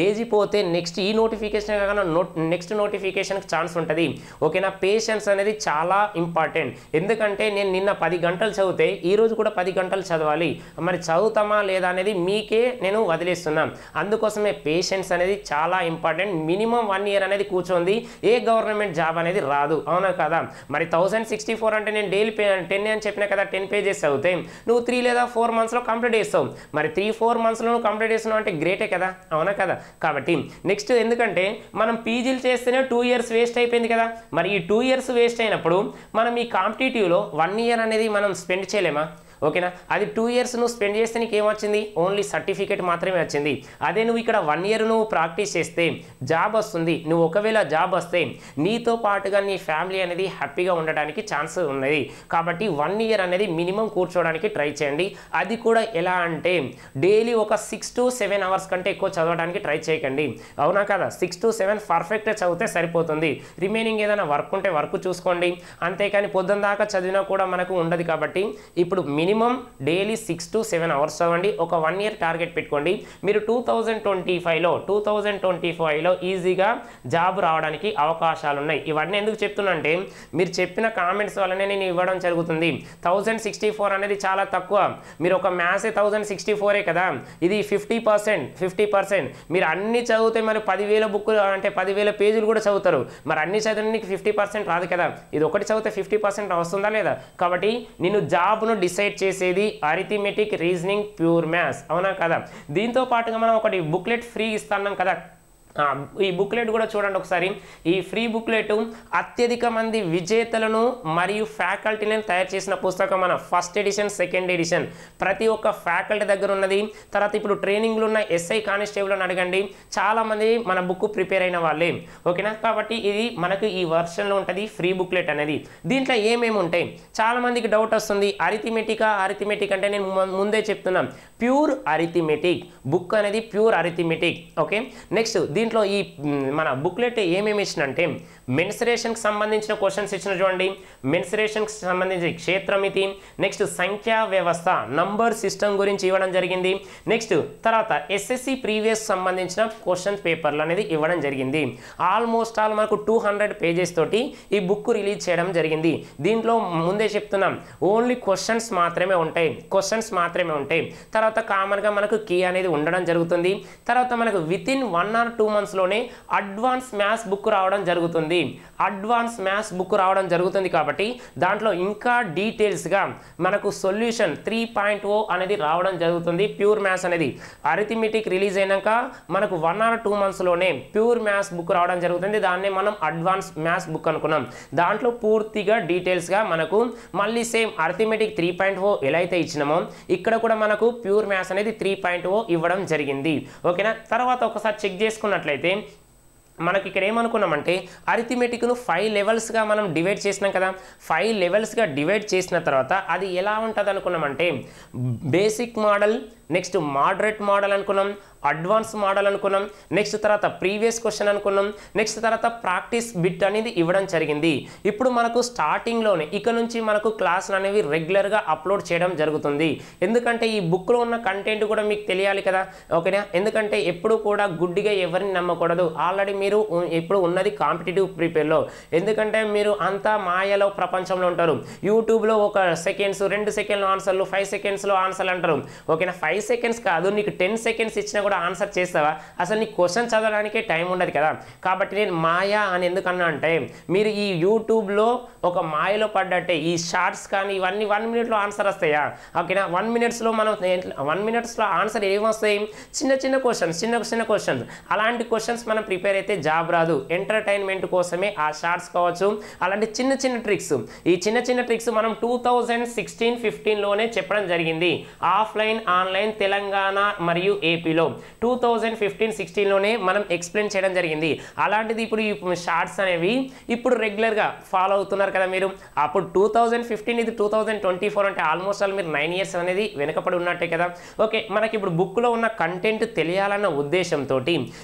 ఏజ్ పోతే నెక్స్ట్ ఈ నోటిఫికేషన్ కాకుండా నెక్స్ట్ నోటిఫికేషన్కి ఛాన్స్ ఉంటుంది. ఓకేనా. పేషెన్స్ అనేది చాలా ఇంపార్టెంట్. ఎందుకంటే నేను నిన్న 10 గంటలు చదివితే ఈరోజు కూడా 10 గంటలు చదవాలి. మరి చదువుతామా లేదా అనేది మీకే నేను వదిలేస్తున్నాను. అందుకోసమే పేషెన్స్ అనేది చాలా ఇంపార్టెంట్. మినిమం 1 ఇయర్ అనేది కూర్చోంది ఏ గవర్నమెంట్ జాబ్ అనేది రాదు. అవునా కదా. మరి 1064 అంటే నేను డైలీ 10 అని చెప్పినా కదా, 10 పేజెస్ చదివితే నువ్వు 3 లేదా 4 మంత్స్లో కంప్లీట్ చేస్తావు. మరి 3-4 మంత్స్లో నువ్వు కంప్లీట్ చేస్తున్నావు అంటే గ్రేటే కదా. అవునా కదా. కాబట్టి నెక్స్ట్ ఎందుకంటే మనం పీజీలు చేస్తేనే 2 ఇయర్స్ వేస్ట్ అయిపోయింది కదా. మరి ఈ 2 ఇయర్స్ వేస్ట్ అయినప్పుడు మనం ఈ కాంపిటేటివ్లో 1 ఇయర్ అనేది మనం స్పెండ్ చేయలేమా? ఓకేనా. అది 2 years నువ్వు స్పెండ్ చేస్తే నీకు ఏమొచ్చింది, ఓన్లీ సర్టిఫికేట్ మాత్రమే వచ్చింది. అదే నువ్వు ఇక్కడ 1 year నువ్వు ప్రాక్టీస్ చేస్తే జాబ్ వస్తుంది. నువ్వు ఒకవేళ జాబ్ వస్తే నీతో పాటుగా నీ ఫ్యామిలీ అనేది హ్యాపీగా ఉండడానికి ఛాన్స్ ఉన్నది. కాబట్టి 1 year అనేది మినిమం కూర్చోవడానికి ట్రై చేయండి. అది కూడా ఎలా అంటే డైలీ ఒక 6 to 7 hours కంటే ఎక్కువ చదవడానికి ట్రై చేయకండి. అవునా కదా, 6 to 7 పర్ఫెక్ట్గా చదివితే సరిపోతుంది. రిమైనింగ్ ఏదైనా వర్క్ ఉంటే వర్క్ చూసుకోండి. అంతేకాని పొద్దున్న దాకా చదివినా కూడా మనకు ఉండదు. కాబట్టి ఇప్పుడు మినిమం డైలీ 6 to 7 hours చదవండి. ఒక 1 year టార్గెట్ పెట్టుకోండి. మీరు 2025లో ఈజీగా జాబ్ రావడానికి అవకాశాలు ఉన్నాయి. ఇవన్నీ ఎందుకు చెప్తున్నా అంటే మీరు చెప్పిన కామెంట్స్ వల్లనే నేను ఇవ్వడం జరుగుతుంది. 1064 అనేది చాలా తక్కువ. మీరు ఒక మ్యాథ్స్ 1064 కదా, ఇది 50%. మీరు అన్ని చదివితే మరి 10,000 బుక్కులు అంటే 10,000 పేజీలు కూడా చదువుతారు. మరి అన్ని చదివిన నీకు 50% రాదు కదా. ఇది ఒకటి చదివితే 50% వస్తుందా లేదా. కాబట్టి నేను జాబ్ను డిసైడ్ చేసేది అరిథమెటిక్, రీజనింగ్, ప్యూర్ మ్యాథ్స్. అవునా కదా. దీంతో పాటుగా మనం ఒకటి బుక్లెట్ ఫ్రీ ఇస్తున్నాం కదా. ఈ బుక్లెట్ కూడా చూడండి ఒకసారి. ఈ ఫ్రీ బుక్లెట్ అత్యధిక మంది విజేతలను మరియు ఫ్యాకల్టీలను తయారు చేసిన పుస్తకం. మన ఫస్ట్ ఎడిషన్, సెకండ్ ఎడిషన్ ప్రతి ఒక్క ఫ్యాకల్టీ దగ్గర ఉన్నది. తర్వాత ఇప్పుడు ట్రైనింగ్లో ఉన్న ఎస్ఐ కానిస్టేబుల్ అని అడగండి, చాలామంది మన బుక్ ప్రిపేర్ అయిన వాళ్ళే. ఓకేనా. కాబట్టి ఇది మనకు ఈ వర్షన్లో ఉంటుంది ఫ్రీ బుక్లెట్ అనేది. దీంట్లో ఏమేమి ఉంటాయి చాలామందికి డౌట్ వస్తుంది. అరిథమెటిక్ అంటే నేను ముందే చెప్తున్నాను, ప్యూర్ అరిథమెటిక్ బుక్ అనేది ప్యూర్ అరిథమెటిక్. ఓకే. నెక్స్ట్ దీంట్లో ఈ మన బుక్లెట్ ఏమేమి ఇచ్చినంటే మెన్సరేషన్కి సంబంధించిన క్వశ్చన్స్ ఇచ్చిన చూడండి. మెన్సరేషన్కి సంబంధించి క్షేత్రమితి, నెక్స్ట్ సంఖ్యా వ్యవస్థ, నంబర్ సిస్టమ్ గురించి ఇవ్వడం జరిగింది. నెక్స్ట్ తర్వాత ఎస్ఎస్సి ప్రీవియస్ సంబంధించిన క్వశ్చన్ పేపర్లు అనేది ఇవ్వడం జరిగింది. ఆల్మోస్ట్ ఆల్ మనకు 200 pages తోటి ఈ బుక్ రిలీజ్ చేయడం జరిగింది. దీంట్లో ముందే చెప్తున్నాం ఓన్లీ క్వశ్చన్స్ మాత్రమే ఉంటాయి. తర్వాత కామన్గా మనకు కీ అనేది ఉండడం జరుగుతుంది. తర్వాత మనకు వితిన్ 1 or 2 months లోనే అడ్వాన్స్ మ్యాథ్స్ బుక్ రావడం జరుగుతుంది. కాబట్టి దాంట్లో ఇంకా డీటెయిల్స్గా మనకు సొల్యూషన్ 3.0 అనేది రావడం జరుగుతుంది. ప్యూర్ మ్యాథ్స్ అనేది అరిథమెటిక్ రిలీజ్ అయినాక మనకు 1 or 2 months లోనే ప్యూర్ మ్యాథ్స్ బుక్ రావడం జరుగుతుంది. దాన్నే మనం అడ్వాన్స్ మ్యాథ్స్ బుక్ అనుకున్నాం. దాంట్లో పూర్తిగా డీటెయిల్స్గా మనకు మళ్ళీ సేమ్ అరిథమెటిక్ 3.0 ఎలా అయితే ఇచ్చినామో ఇక్కడ కూడా మనకు ప్యూర్ మ్యాథ్స్ అనేది 3.0 ఇవ్వడం జరిగింది. ఓకేనా. తర్వాత ఒకసారి చెక్ చేసుకున్నట్లయితే మనకి ఇక్కడ ఏమనుకున్నామంటే అరిథమెటిక్ను 5 levelsగా మనం డివైడ్ చేసినాం కదా. 5 levelsగా డివైడ్ చేసిన తర్వాత అది ఎలా ఉంటుంది అనుకున్నామంటే basic model, next moderate model అనుకున్నాం, అడ్వాన్స్ మోడల్ అనుకున్నాం, నెక్స్ట్ తర్వాత ప్రీవియస్ క్వశ్చన్ అనుకున్నాం, నెక్స్ట్ తర్వాత ప్రాక్టీస్ బిట్ అనేది ఇవ్వడం జరిగింది. ఇప్పుడు మనకు స్టార్టింగ్లోనే ఇక నుంచి మనకు క్లాసులు అనేవి రెగ్యులర్గా అప్లోడ్ చేయడం జరుగుతుంది. ఎందుకంటే ఈ బుక్లో ఉన్న కంటెంట్ కూడా మీకు తెలియాలి కదా. ఓకేనా. ఎందుకంటే ఎప్పుడు కూడా గుడ్డిగా ఎవరిని నమ్మకూడదు. ఆల్రెడీ మీరు ఇప్పుడు ఉన్నది కాంపిటేటివ్ ప్రిపేర్లో. ఎందుకంటే మీరు అంతా మాయలో ప్రపంచంలో ఉంటారు. యూట్యూబ్లో 1 seconds 2 seconds ఆన్సర్లు, 5 secondsలో ఆన్సర్లు అంటారు. ఓకేనా. 5 seconds కాదు, నీకు 10 seconds ఇచ్చినా కూడా ఆన్సర్ చేస్తావా? అసలు నీకు క్వశ్చన్ చదవడానికే టైం ఉండదు కదా. కాబట్టి నేను మాయా అని ఎందుకన్నా అంటే మీరు ఈ యూట్యూబ్లో ఒక మాయలో పడ్డట్టే. ఈ షార్ట్స్ కానీ ఇవన్నీ 1 minute ఆన్సర్ వస్తాయా? ఓకేనా. 1 minute మనం 1 minute ఆన్సర్ ఏమొస్తాయి? చిన్న క్వశ్చన్స్. అలాంటి క్వశ్చన్స్ మనం ప్రిపేర్ అయితే జాబ్ రాదు. ఎంటర్టైన్మెంట్ కోసమే ఆ షార్ట్స్ కావచ్చు, అలాంటి చిన్న ట్రిక్స్. ఈ చిన్న ట్రిక్స్ మనం 2016-15లోనే చెప్పడం జరిగింది. ఆఫ్లైన్, ఆన్లైన్, తెలంగాణ మరియు ఏపీలో 2015-16లోనే మనం ఎక్స్ప్లెయిన్ చేయడం జరిగింది. అలాంటిది ఇప్పుడు ఈ షార్ట్స్ అనేవి ఇప్పుడు రెగ్యులర్గా ఫాలో అవుతున్నారు కదా మీరు. అప్పుడు 2015 ఇది 2024 అంటే ఆల్మోస్ట్ ఆల్ మీరు 9 years అనేది వెనకపడి ఉన్నట్టే కదా. ఓకే. మనకి ఇప్పుడు బుక్లో ఉన్న కంటెంట్ తెలియాలన్న ఉద్దేశంతో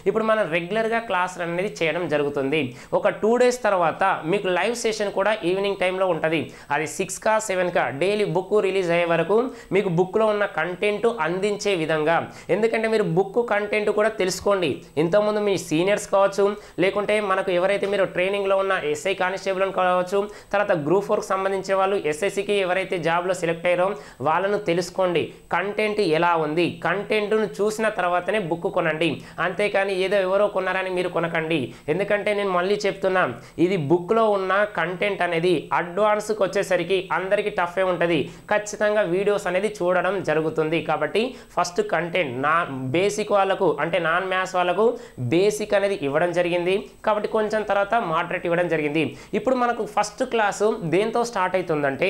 ఇప్పుడు మనం రెగ్యులర్గా క్లాసులు అనేది చేయడం జరుగుతుంది. ఒక 2 days తర్వాత మీకు లైవ్ సెషన్ కూడా ఈవినింగ్ టైంలో ఉంటుంది. అది 6 or 7 డైలీ బుక్ రిలీజ్ అయ్యే వరకు మీకు బుక్లో ఉన్న కంటెంట్ అందించే విధంగా. ఎందుకంటే మీరు బుక్ కంటెంట్ కూడా తెలుసుకోండి. ఇంతకుముందు మీ సీనియర్స్ కావచ్చు, లేకుంటే మనకు ఎవరైతే మీరు ట్రైనింగ్లో ఉన్న ఎస్ఐ కానిస్టేబుల్ కావచ్చు, తర్వాత గ్రూప్ 4కి సంబంధించిన వాళ్ళు, ఎస్ఎస్సికి ఎవరైతే జాబ్లో సెలెక్ట్ అయ్యారో వాళ్ళను తెలుసుకోండి. కంటెంట్ ఎలా ఉంది, కంటెంట్ను చూసిన తర్వాతనే బుక్ కొనండి. అంతేకాని ఏదో ఎవరో కొన్నారని మీరు కొనకండి. ఎందుకంటే నేను మళ్ళీ చెప్తున్నా, ఇది బుక్లో ఉన్న కంటెంట్ అనేది అడ్వాన్స్కి వచ్చేసరికి అందరికీ టఫే ఉంటుంది. ఖచ్చితంగా వీడియోస్ అనేది చూడడం జరుగుతుంది. కాబట్టి ఫస్ట్ కంటెంట్ బేసిక్ వాళ్ళకు అంటే నాన్ మ్యాథ్స్ వాళ్ళకు బేసిక్ అనేది ఇవ్వడం జరిగింది. కాబట్టి కొంచెం తర్వాత మోడరేట్ ఇవ్వడం జరిగింది. ఇప్పుడు మనకు ఫస్ట్ క్లాసు దేంతో స్టార్ట్ అవుతుందంటే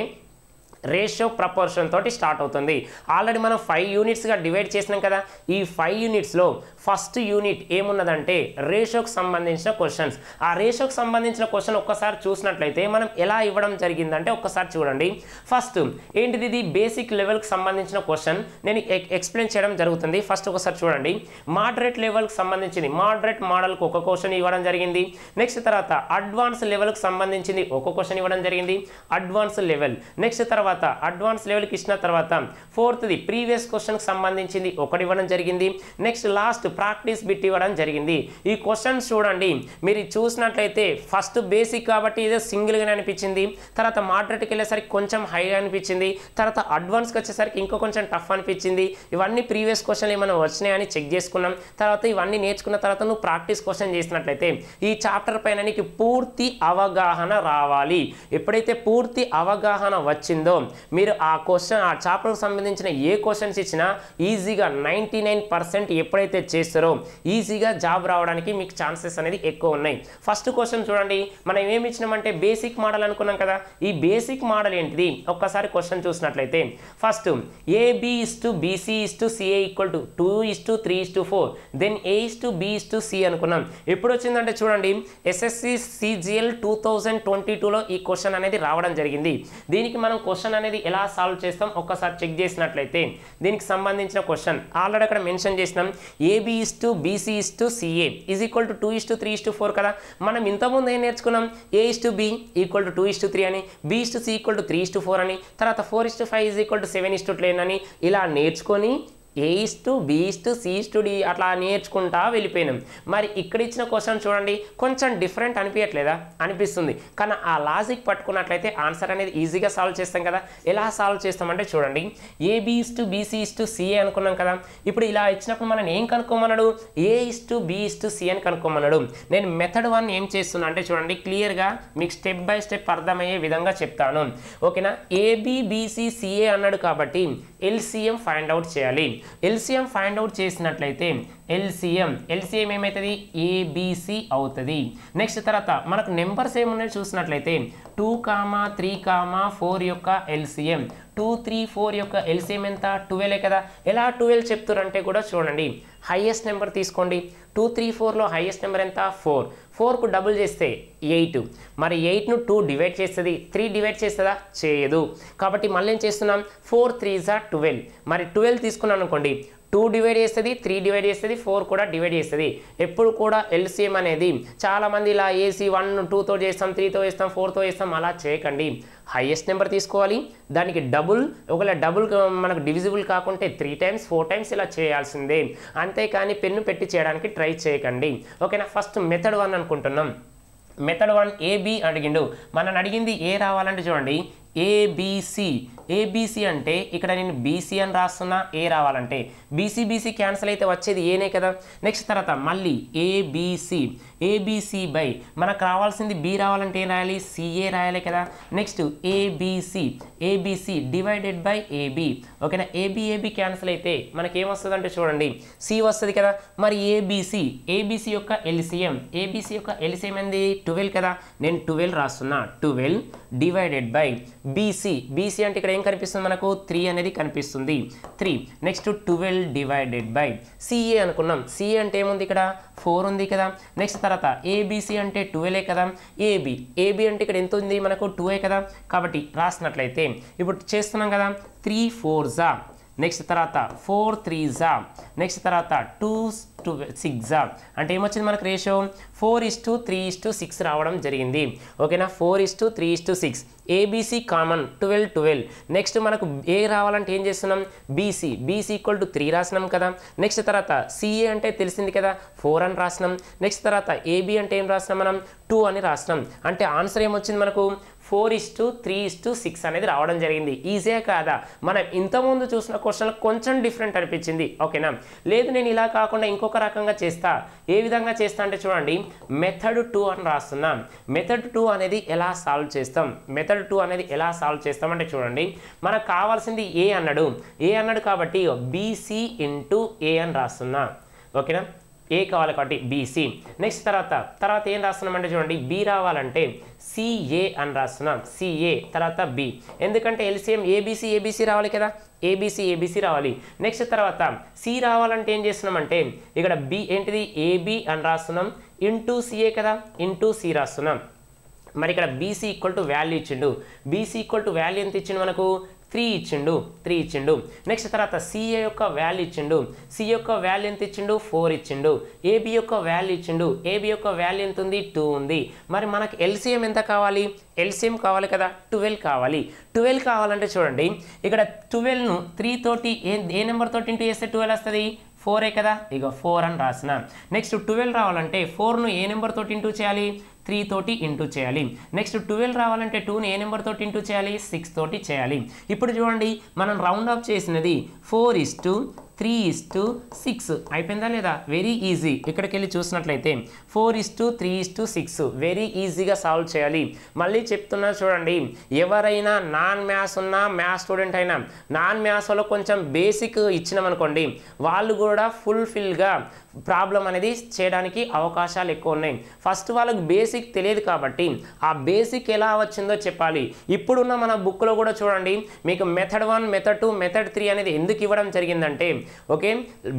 రేషియో ప్రపోర్షన్ తోటి స్టార్ట్ అవుతుంది. ఆల్రెడీ మనం 5 యూనిట్స్గా డివైడ్ చేసినాం కదా. ఈ 5 యూనిట్స్లో ఫస్ట్ యూనిట్ ఏమున్నదంటే రేషియోకి సంబంధించిన క్వశ్చన్స్. ఆ రేషియోకి సంబంధించిన క్వశ్చన్ ఒక్కసారి చూసినట్లయితే మనం ఎలా ఇవ్వడం జరిగిందంటే ఒక్కసారి చూడండి. ఫస్ట్ ఏంటిది, ఇది బేసిక్ లెవెల్కి సంబంధించిన క్వశ్చన్ నేను ఎక్స్ప్లెయిన్ చేయడం జరుగుతుంది. ఫస్ట్ ఒకసారి చూడండి. మోడరేట్ లెవెల్కి సంబంధించింది మోడరేట్ మోడల్కి ఒక క్వశ్చన్ ఇవ్వడం జరిగింది. నెక్స్ట్ తర్వాత అడ్వాన్స్ లెవెల్కి సంబంధించింది ఒక క్వశ్చన్ ఇవ్వడం జరిగింది, అడ్వాన్స్ లెవెల్. నెక్స్ట్ తర్వాత అడ్వాన్స్ లెవెల్కి ఇచ్చిన తర్వాత ఫోర్త్ది ప్రీవియస్ క్వశ్చన్కి సంబంధించింది ఒకటి ఇవ్వడం జరిగింది. నెక్స్ట్ లాస్ట్ ప్రాక్టీస్ బిట్ ఇవ్వడం జరిగింది. ఈ క్వశ్చన్స్ చూడండి, మీరు చూసినట్లయితే ఫస్ట్ బేసిక్ కాబట్టి ఇదే సింగిల్గానే అనిపించింది, తర్వాత మోడరేట్కి వెళ్ళేసరికి కొంచెం హైగా అనిపించింది, తర్వాత అడ్వాన్స్కి వచ్చేసరికి ఇంకో కొంచెం టఫ్ అనిపించింది. ఇవన్నీ ప్రీవియస్ క్వశ్చన్లు ఏమైనా వచ్చినాయని చెక్ చేసుకున్నాం. తర్వాత ఇవన్నీ నేర్చుకున్న తర్వాత నువ్వు ప్రాక్టీస్ క్వశ్చన్ చేసినట్లయితే ఈ చాప్టర్ పైన నీకు పూర్తి అవగాహన రావాలి. ఎప్పుడైతే పూర్తి అవగాహన వచ్చిందో మీరు ఆ క్వశ్చన్ ఆ చాప్టర్కి సంబంధించిన ఏ క్వశ్చన్స్ ఇచ్చినా ఈజీగా 99% ఎప్పుడైతే చేస్తారో ఈజీగా జాబ్ రావడానికి మీకు ఛాన్సెస్ అనేది ఎక్కువ ఉన్నాయి. ఫస్ట్ క్వశ్చన్ చూడండి, మనం ఏమి ఇచ్చినామంటే బేసిక్ మోడల్ అనుకున్నాం కదా. ఈ బేసిక్ మోడల్ ఏంటిది ఒక్కసారి క్వశ్చన్ చూసినట్లయితే ఫస్ట్ AB/BC/CA = 2:3:4 దెన్ A/B/C అనుకున్నాం. ఎప్పుడు వచ్చిందంటే చూడండి SSC CGL 2022లో ఈ క్వశ్చన్ అనేది రావడం జరిగింది. దీనికి మనం క్వశ్చన్ అనేది ఎలా సాల్వ్ చేస్తాం ఒక్కసారి చెక్ చేసినట్లయితే దీనికి సంబంధించిన క్వశ్చన్ ఆల్రెడీ అక్కడ మెన్షన్ చేసినాం. AB/BC/CA = 2:3:4 కదా. మనం ఇంతకుముందు ఏం నేర్చుకున్నాం, A/B = 2:3 అని, B/C = 3:4 అని, తర్వాత 4:5 = 7:10 అని ఇలా నేర్చుకొని A/B/C/D అట్లా నేర్చుకుంటా వెళ్ళిపోయినాం. మరి ఇక్కడ ఇచ్చిన క్వశ్చన్ చూడండి కొంచెం డిఫరెంట్ అనిపించట్లేదా? అనిపిస్తుంది. కానీ ఆ లాజిక్ పట్టుకున్నట్లయితే ఆన్సర్ అనేది ఈజీగా సాల్వ్ చేస్తాం కదా. ఎలా సాల్వ్ చేస్తామంటే చూడండి, AB/BC/CA అనుకున్నాం కదా. ఇప్పుడు ఇలా ఇచ్చినప్పుడు మనం ఏం కనుక్కోమన్నాడు, A/B/C అని కనుక్కోమన్నాడు. నేను మెథడ్ 1 ఏం చేస్తున్నా అంటే చూడండి క్లియర్గా మీకు స్టెప్ బై స్టెప్ అర్థమయ్యే విధంగా చెప్తాను. ఓకేనా. AB/BC/CA అన్నాడు కాబట్టి LCM ఫైండ్ అవుట్ చేయాలి. LCM ఫైండ్ అవుట్ చేసినట్లయితే LCM ఏమవుతుంది, ABC అవుతుంది. నెక్స్ట్ తర్వాత మనకు నెంబర్స్ ఏమున్నాయో చూసినట్లయితే 2, 3, 4 యొక్క LCM 2, 3, 4 యొక్క LCM ఎంత 12 కదా. ఎలా 12 చెప్తారంటే కూడా చూడండి హైయెస్ట్ నెంబర్ తీసుకోండి. 2, 3, 4లో హైయెస్ట్ నెంబర్ ఎంత 4. 4కు డబుల్ చేస్తే 8. మరి 8ను 2 డివైడ్ చేస్తుంది, 3 డివైడ్ చేస్తుందా చేయదు. కాబట్టి మళ్ళీ ఏం చేస్తున్నాం 4 3s are 12. మరి 12 తీసుకున్నాను అనుకోండి 2 డివైడ్ చేస్తుంది, 3 డివైడ్ చేస్తుంది, 4 కూడా డివైడ్ చేస్తుంది. ఎప్పుడు కూడా LCM అనేది చాలామంది ఇలా AC 1 2తో చేస్తాం, 3తో చేస్తాం, 4తో చేస్తాం అలా చేయకండి. హైయెస్ట్ నెంబర్ తీసుకోవాలి, దానికి డబుల్, ఒకవేళ డబుల్ మనకు డివిజిబుల్ కాకుంటే 3 times 4 times ఇలా చేయాల్సిందే. అంతేకాని పెన్ను పెట్టి చేయడానికి ట్రై చేయకండి. ఓకేనా. ఫస్ట్ మెథడ్ 1 అనుకుంటున్నాం. మెథడ్ 1 AB అడిగిండు. మనం అడిగింది ఏ రావాలంటే చూడండి ABC అంటే ఇక్కడ నేను BC అని రాస్తున్నా, ఏ రావాలంటే BC క్యాన్సిల్ అయితే వచ్చేది ఏనే కదా. నెక్స్ట్ తర్వాత మళ్ళీ ABC బై మనకు రావాల్సింది B రావాలంటే ఏం రాయాలి, CA రాయాలి కదా. Next ABC divided by AB. ఓకేనా. AB క్యాన్సిల్ అయితే మనకి ఏమొస్తుంది అంటే చూడండి C వస్తుంది కదా. మరి ABC యొక్క LCM ఏంది 12 కదా. నేను 12 రాస్తున్నా, 12 డివైడెడ్ బై BC అంటే ఇక్కడ ఏం కనిపిస్తుంది మనకు 3 అనేది కనిపిస్తుంది, 3. నెక్స్ట్ 12 డివైడెడ్ బై CA అనుకున్నాం. CA అంటే ఏముంది ఇక్కడ 4 ఉంది కదా. నెక్స్ట్ తర్వాత ABC అంటే 12 కదా. AB అంటే ఇక్కడ ఎంత ఉంది మనకు 2 కదా. కాబట్టి రాసినట్లయితే ఇప్పుడు చేస్తున్నాం కదా 3 4s, నెక్స్ట్ తర్వాత 4 3s, నెక్స్ట్ తర్వాత 2 6 అంటే ఏమొచ్చింది మనకు రేషియో 4:3:6 రావడం జరిగింది. ఓకేనా. 4:3:6. ABC common 12. నెక్స్ట్ మనకు ఏ రావాలంటే ఏం చేస్తున్నాం BC = 3 రాసినాం కదా. నెక్స్ట్ తర్వాత CA అంటే తెలిసింది కదా 4 అని రాసినాం. నెక్స్ట్ తర్వాత AB అంటే ఏం రాసినాం మనం 2 అని రాసినాం. అంటే ఆన్సర్ ఏమొచ్చింది మనకు 4:3:6 అనేది రావడం జరిగింది. ఈజీగా కాదా? మనం ఇంతకుముందు చూసిన క్వశ్చన్ కొంచెం డిఫరెంట్ అనిపించింది. ఓకేనా. లేదు నేను ఇలా కాకుండా ఇంకొక రకంగా చేస్తా. ఏ విధంగా చేస్తా అంటే చూడండి మెథడ్ 2 అని రాస్తున్నాం. మెథడ్ 2 అనేది ఎలా సాల్వ్ చేస్తాం, మెథడ్ 2 అనేది ఎలా సాల్వ్ చేస్తామంటే చూడండి మనకు కావాల్సింది A అన్నాడు కాబట్టి BC × A అని రాస్తున్నా. ఓకేనా. ఏ కావాలి కాబట్టి బీసీ. నెక్స్ట్ తర్వాత ఏం రాస్తున్నామంటే చూడండి, బి రావాలంటే సిఏ అని రాస్తున్నాం, సిఏ తర్వాత బి. ఎందుకంటే ఎల్సిఎం ఏబీసీ రావాలి కదా, ఏబీసీ రావాలి. నెక్స్ట్ తర్వాత సి రావాలంటే ఏం చేస్తున్నామంటే ఇక్కడ బి ఏంటిది ఏబి అని రాస్తున్నాం, ఇంటూ సిఏ కదా, ఇంటూ సి రాస్తున్నాం. మరి ఇక్కడ బీసీ ఈక్వల్ టు వాల్యూ ఇచ్చిండు, బీసీ ఈక్వల్ టు వాల్యూ ఎంత ఇచ్చిండు మనకు 3 ఇచ్చిండు. నెక్స్ట్ తర్వాత సిఏ యొక్క వాల్యూ ఇచ్చిండు, సి యొక్క వాల్యూ ఎంత ఇచ్చిండు 4 ఇచ్చిండు. ఏబి యొక్క వాల్యూ ఇచ్చిండు, ఏబి యొక్క వాల్యూ ఎంత ఉంది 2 ఉంది. మరి మనకు ఎల్సిఎం ఎంత కావాలి, ఎల్సిఎం కావాలి కదా 12 కావాలి. 12 కావాలంటే చూడండి ఇక్కడ 12ను 3 తోటి ఏ నెంబర్ తోటి ఇంటూ చేస్తే 12 వస్తుంది, 4 కదా, ఇక 4 అని రాసిన. నెక్స్ట్ 12 రావాలంటే 4ను ఏ నెంబర్ తోటి ఇంటూ చేయాలి, 3 తోటి ఇంటూ చేయాలి. నెక్స్ట్ 12 రావాలంటే 2ని ఏ నెంబర్ తోటి ఇంటూ చేయాలి, 6 తోటి చేయాలి. ఇప్పుడు చూడండి మనం రౌండ్ ఆఫ్ చేసినది 4:3:6 అయిపోయిందా లేదా, వెరీ ఈజీ. ఇక్కడికి వెళ్ళి చూసినట్లయితే 4:3:6 వెరీ ఈజీగా సాల్వ్ చేయాలి. మళ్ళీ చెప్తున్నా చూడండి, ఎవరైనా నాన్ మ్యాథ్స్ ఉన్న మ్యాథ్స్ స్టూడెంట్ అయినా నాన్ మ్యాథ్స్లో కొంచెం బేసిక్ ఇచ్చినామనుకోండి, వాళ్ళు కూడా ఫుల్ఫిల్గా ప్రాబ్లం అనేది చేయడానికి అవకాశాలు ఎక్కువ ఉన్నాయి. ఫస్ట్ వాళ్ళకి బేసిక్ తెలియదు కాబట్టి ఆ బేసిక్ ఎలా వచ్చిందో చెప్పాలి. ఇప్పుడున్న మన బుక్లో కూడా చూడండి మీకు మెథడ్ 1, మెథడ్ 2, మెథడ్ 3 అనేది ఎందుకు ఇవ్వడం జరిగిందంటే ఓకే,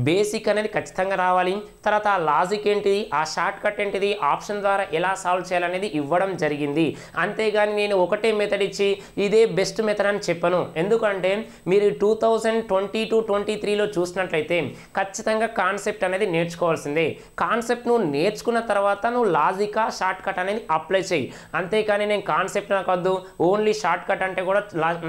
బేసిక్ అనేది ఖచ్చితంగా రావాలి. తర్వాత ఆ లాజిక్ ఏంటిది, ఆ షార్ట్ కట్ ఏంటిది, ఆప్షన్ ద్వారా ఎలా సాల్వ్ చేయాలనేది ఇవ్వడం జరిగింది. అంతేగాని నేను ఒకటే మెథడ్ ఇచ్చి ఇదే బెస్ట్ మెథడ్ అని చెప్పను. ఎందుకంటే మీరు 2022-23లో చూసినట్లయితే ఖచ్చితంగా కాన్సెప్ట్ అనేది నేర్చుకోవాల్సిందే. కాన్సెప్ట్ నువ్వు నేర్చుకున్న తర్వాత నువ్వు లాజికా షార్ట్ కట్ అనేది అప్లై చేయి. అంతేకాని నేను కాన్సెప్ట్ నాకు వద్దు ఓన్లీ షార్ట్ కట్ అంటే కూడా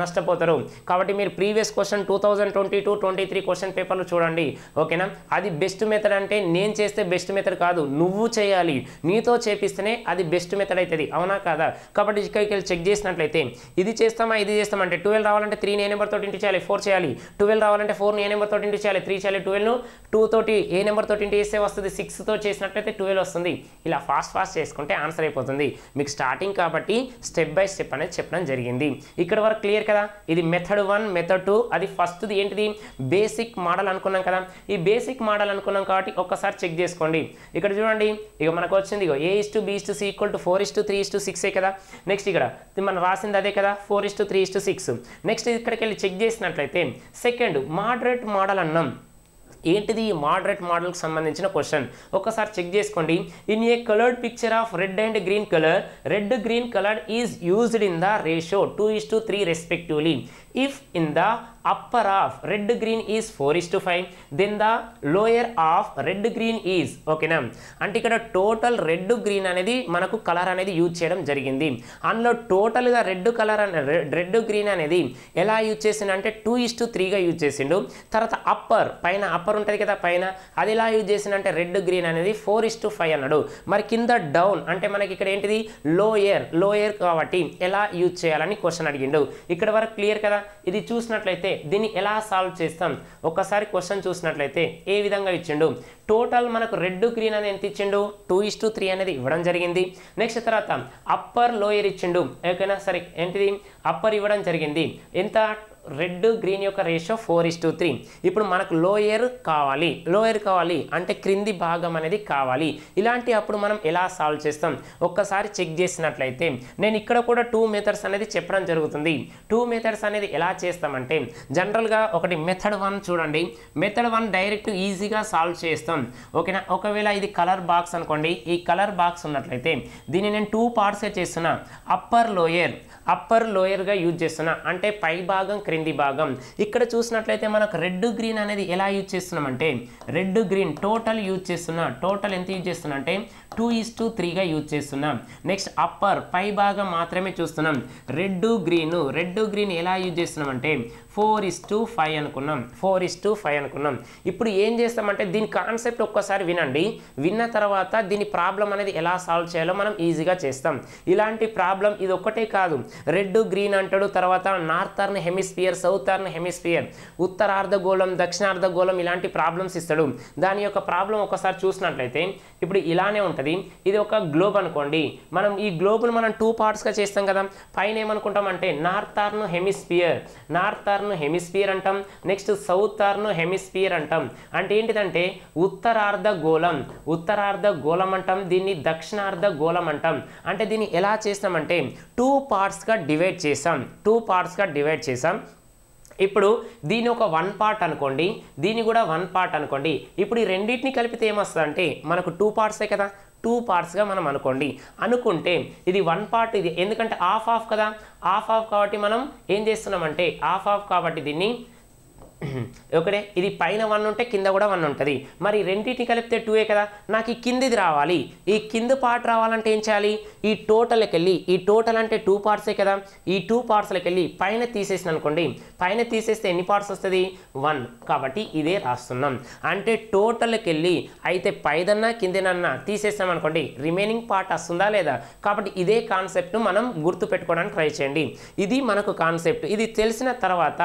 నష్టపోతారు. కాబట్టి మీరు ప్రీవియస్ క్వశ్చన్ 2022-23 క్వశ్చన్ పేపర్లు చూడండి ఓకేనా. అది బెస్ట్ మెథడ్ అంటే నేను చేస్తే బెస్ట్ మెథడ్ కాదు, నువ్వు చేయాలి, నీతో చేపిస్తేనే అది బెస్ట్ మెథడ్ అవుతుంది, అవునా కాదా. కాబట్టి ఇక్కడికి వెళ్ళి చెక్ చేసినట్లయితే ఇది చేస్తామా ఇది చేస్తామంటే 12 రావాలంటే 3ని ఏ నెంబర్ తోటి ఇంటూ చేయాలి, 4 చేయాలి. 12 రావాలంటే 4ని ఏ నెంబర్ తోటి ఇంటూ చేయాలి, 3 చేయాలి. 12ను 2 తోటి ఏ నెంబర్ తోటి ఇంటూ చేస్తే వస్తుంది, 6తో చేసినట్లయితే 12 వస్తుంది. ఇలా ఫాస్ట్ చేసుకుంటే ఆన్సర్ అయిపోతుంది. మీకు స్టార్టింగ్ కాబట్టి స్టెప్ బై స్టెప్ అనేది చెప్పడం జరిగింది. ఇక్కడ వరకు క్లియర్ కదా. ఇది మెథడ్ 1, మెథడ్ 2. అది ఫస్ట్ది ఏంటిది బేసిక్ మోడల్ అనుకున్నాం కదా. ఈ బేసిక్ మోడల్ అనుకున్నాం కాబట్టి ఒక్కసారి చెక్ చేసుకోండి. ఇక్కడ చూడండి ఇక మనకు వచ్చింది A:B:C = 4:3:6 కదా. నెక్స్ట్ ఇక్కడ మనం రాసింది అదే కదా 4:3:6. నెక్స్ట్ ఇక్కడికి వెళ్ళి చెక్ చేసినట్లయితే సెకండ్ మోడరేట్ మోడల్ అన్నాం. ఏంటిది మోడరేట్ మోడల్కి సంబంధించిన క్వశ్చన్ ఒక్కసారి చెక్ చేసుకోండి. In a coloured picture of red and green colour, red green colour is used in the ratio 2:3 respectively. If in the upper of red green is 4:5, then the lower of red green is ఓకేనా. అంటే ఇక్కడ టోటల్ రెడ్ గ్రీన్ అనేది మనకు కలర్ అనేది యూజ్ చేయడం జరిగింది. అందులో టోటల్గా రెడ్ గ్రీన్ అనేది ఎలా యూజ్ చేసిండు అంటే 2:3గా యూజ్ చేసిండు. తర్వాత పైన అప్పర్ ఉంటుంది కదా పైన, అది ఎలా యూజ్ చేసిండు అంటే రెడ్ గ్రీన్ అనేది 4:5 అన్నాడు. మరి కింద డౌన్ అంటే మనకి ఇక్కడ ఏంటిది లోయర్ కాబట్టి ఎలా యూజ్ చేయాలని క్వశ్చన్ అడిగిండు. ఇక్కడ వరకు క్లియర్ కదా. ఇది చూసినట్లయితే దీన్ని ఎలా సాల్వ్ చేస్తాం ఒక్కసారి క్వశ్చన్ చూసినట్లయితే ఏ విధంగా ఇచ్చిండు. టోటల్ మనకు రెడ్ గ్రీన్ అనేది ఎంత ఇచ్చిండు 2:3 అనేది ఇవ్వడం జరిగింది. నెక్స్ట్ తర్వాత అప్పర్ లోయర్ ఇచ్చిండు ఓకేనా. సరే ఏంటిది అప్పర్ ఇవ్వడం జరిగింది. ఎంత రెడ్ గ్రీన్ యొక్క రేషియో 4:3. ఇప్పుడు మనకు లోయర్ కావాలి అంటే క్రింది భాగం అనేది కావాలి. ఇలాంటి అప్పుడు మనం ఎలా సాల్వ్ చేస్తాం ఒక్కసారి చెక్ చేసినట్లయితే నేను ఇక్కడ కూడా 2 మెథడ్స్ అనేది చెప్పడం జరుగుతుంది. 2 మెథడ్స్ అనేది ఎలా చేస్తామంటే జనరల్గా ఒకటి మెథడ్ 1 చూడండి. మెథడ్ 1 డైరెక్ట్ ఈజీగా సాల్వ్ చేస్తాం ఓకేనా. ఒకవేళ ఇది కలర్ బాక్స్ అనుకోండి, ఈ కలర్ బాక్స్ ఉన్నట్లయితే దీన్ని నేను 2 పార్ట్స్గా చేస్తున్నా. అప్పర్ లోయర్గా యూజ్ చేస్తున్నా అంటే పై భాగం క్రింది భాగం. ఇక్కడ చూసినట్లయితే మనకు రెడ్ గ్రీన్ అనేది ఎలా యూజ్ చేస్తున్నాం అంటే రెడ్ గ్రీన్ టోటల్ యూజ్ చేస్తున్నా. టోటల్ ఎంత యూజ్ చేస్తున్నా అంటే 2:3గా యూజ్ చేస్తున్నాం. నెక్స్ట్ అప్పర్ పై భాగం మాత్రమే చూస్తున్నాం. రెడ్ గ్రీన్ ఎలా యూజ్ చేస్తున్నాం అంటే 4:5 అనుకున్నాం. ఇప్పుడు ఏం చేస్తామంటే దీని కాన్సెప్ట్ ఒక్కసారి వినండి. విన్న తర్వాత దీని ప్రాబ్లం అనేది ఎలా సాల్వ్ చేయాలో మనం ఈజీగా చేస్తాం. ఇలాంటి ప్రాబ్లం ఇది ఒక్కటే కాదు, రెడ్ గ్రీన్ అంటాడు, తర్వాత నార్థర్న్ హెమిస్ఫియర్, సౌతర్న్ హెమిస్ఫియర్, ఉత్తరార్ధగోళం, దక్షిణార్ధగోళం ఇలాంటి ప్రాబ్లమ్స్ ఇస్తాడు. దాని యొక్క ప్రాబ్లం ఒకసారి చూసినట్లయితే ఇప్పుడు ఇలానే ఉంటుంది. ఇది ఒక గ్లోబ్ అనుకోండి. మనం ఈ గ్లోబ్ను మనం 2 పార్ట్స్గా చేస్తాం కదా. పైన ఏమనుకుంటాం అంటే నార్థర్న్ నార్థర్న్ హెమిస్ఫియర్ అంటాం, నెక్స్ట్ సౌతర్న్ హెమిస్ఫియర్ అంటాం. అంటే ఏంటిదంటే ఉత్తరార్ధ గోళం అంటాం, దీన్ని దక్షిణార్ధ గోళం అంటాం. అంటే దీన్ని ఎలా చేస్తామంటే టూ పార్ట్స్గా డివైడ్ చేసాం. ఇప్పుడు దీని ఒక 1 పార్ట్ అనుకోండి, దీన్ని కూడా 1 పార్ట్ అనుకోండి. ఇప్పుడు ఈ రెండింటిని కలిపితే ఏమొస్తుందంటే మనకు 2 పార్ట్సే కదా, 2 పార్ట్స్గా మనం అనుకుంటే ఇది 1 పార్ట్, ఇది ఎందుకంటే హాఫ్ కదా, హాఫ్ కాబట్టి మనం ఏం చేస్తున్నామంటే హాఫ్ కాబట్టి దీన్ని ఒకటే, ఇది పైన 1 ఉంటే కింద కూడా 1 ఉంటుంది. మరి రెండింటిని కలిపితే 2 కదా, నాకు ఈ కిందిది రావాలి. ఈ కింద పార్ట్ రావాలంటే ఏం చేయాలి, ఈ టోటల్కి వెళ్ళి, ఈ టోటల్ అంటే 2 పార్ట్సే కదా, ఈ 2 పార్ట్స్లోకి వెళ్ళి పైన తీసేసిన అనుకోండి, పైన తీసేస్తే ఎన్ని పార్ట్స్ వస్తుంది 1. కాబట్టి ఇదే రాస్తున్నాం. అంటే టోటల్కి వెళ్ళి అయితే పైదన్నా కిందనన్నా తీసేస్తాం అనుకోండి, రిమైనింగ్ పార్ట్ వస్తుందా లేదా. కాబట్టి ఇదే కాన్సెప్ట్ను మనం గుర్తుపెట్టుకోవడానికి ట్రై చేయండి. ఇది మనకు కాన్సెప్ట్. ఇది తెలిసిన తర్వాత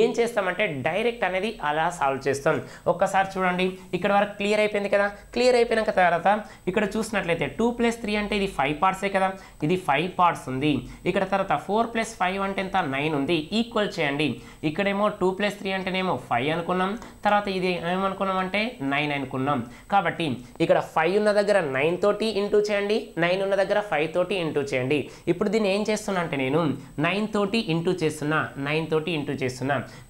ఏం చేస్తామంటే డైరెక్ట్ అనేది అలా సాల్వ్ చేస్తాం. ఒక్కసారి చూడండి, ఇక్కడ వరకు క్లియర్ అయిపోయింది కదా. క్లియర్ అయిపోయినాక తర్వాత ఇక్కడ చూసినట్లయితే 2 + 3 అంటే ఇది 5 పార్ట్సే కదా, ఇది 5 పార్ట్స్ ఉంది. ఇక్కడ తర్వాత 4 + 5 అంటే ఎంత 9 ఉంది. ఈక్వల్ చేయండి. ఇక్కడేమో 2 + 3 అంటేనేమో 5 అనుకున్నాం, తర్వాత ఇది ఏమనుకున్నాం అంటే 9 అనుకున్నాం. కాబట్టి ఇక్కడ 5 ఉన్న దగ్గర 9 తోటి ఇంటూ చేయండి, 9 ఉన్న దగ్గర 5 తోటి ఇంటూ చేయండి. ఇప్పుడు దీన్ని ఏం చేస్తున్నా అంటే నేను 9 తోటి ఇంటూ చేస్తున్నా.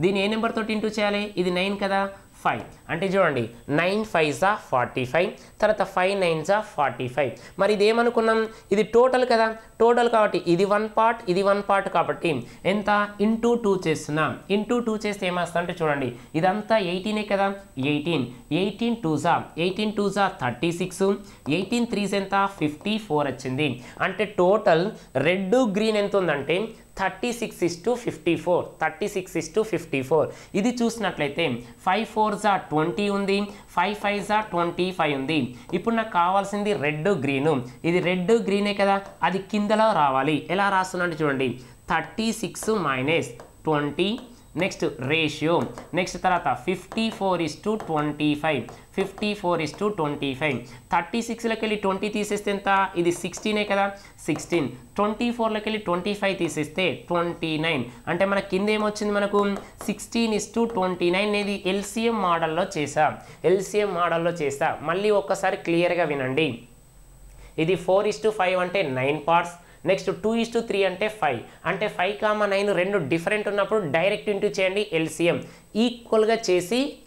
దీన్ని ఏ నెంబర్ తోటి ఇంటూ చేయాలి, ఇది 9 కదా, 5 అంటే చూడండి 9 5 = 45, తర్వాత 5 9 = 45. మరి ఇది ఏమనుకున్నాం, ఇది టోటల్ కదా, టోటల్ కాబట్టి ఇది 1 పార్ట్, ఇది 1 పార్ట్ కాబట్టి ఎంత ఇంటూ 2 చేస్తున్నా. ఇంటూ 2 చేస్తే ఏమొస్తా అంటే చూడండి, ఇదంతా 18 కదా, 18 2 = 36, 18 3 ఎంత 54 వచ్చింది. అంటే టోటల్ రెడ్ గ్రీన్ ఎంత ఉందంటే 36:54. ఇది చూసినట్లయితే 5 4 = 20 ఉంది, 5 5 = 25 ఉంది. ఇప్పుడు నాకు కావాల్సింది రెడ్ గ్రీను, ఇది రెడ్ గ్రీనే కదా, అది కిందలో రావాలి. ఎలా రాస్తున్నా చూడండి, 36 - 20, నెక్స్ట్ రేషియో, నెక్స్ట్ తర్వాత 54:25, 54:25. 36లోకి వెళ్ళి 20 తీసేస్తే ఎంత, ఇది 16 కదా, 16. 24లోకి వెళ్ళి 25 తీసేస్తే 29. అంటే మన కింద ఏమొచ్చింది మనకు 16:29. అనేది ఎల్సిఎం మోడల్లో చేసా. మళ్ళీ ఒక్కసారి క్లియర్గా వినండి. ఇది 4:5 అంటే 9 పార్ట్స్, నెక్స్ట్ 2:3 అంటే 5. అంటే 5, 9 రెండు డిఫరెంట్ ఉన్నప్పుడు డైరెక్ట్ ఇంటూ చేయండి, ఎల్సిఎం ఈక్వల్గా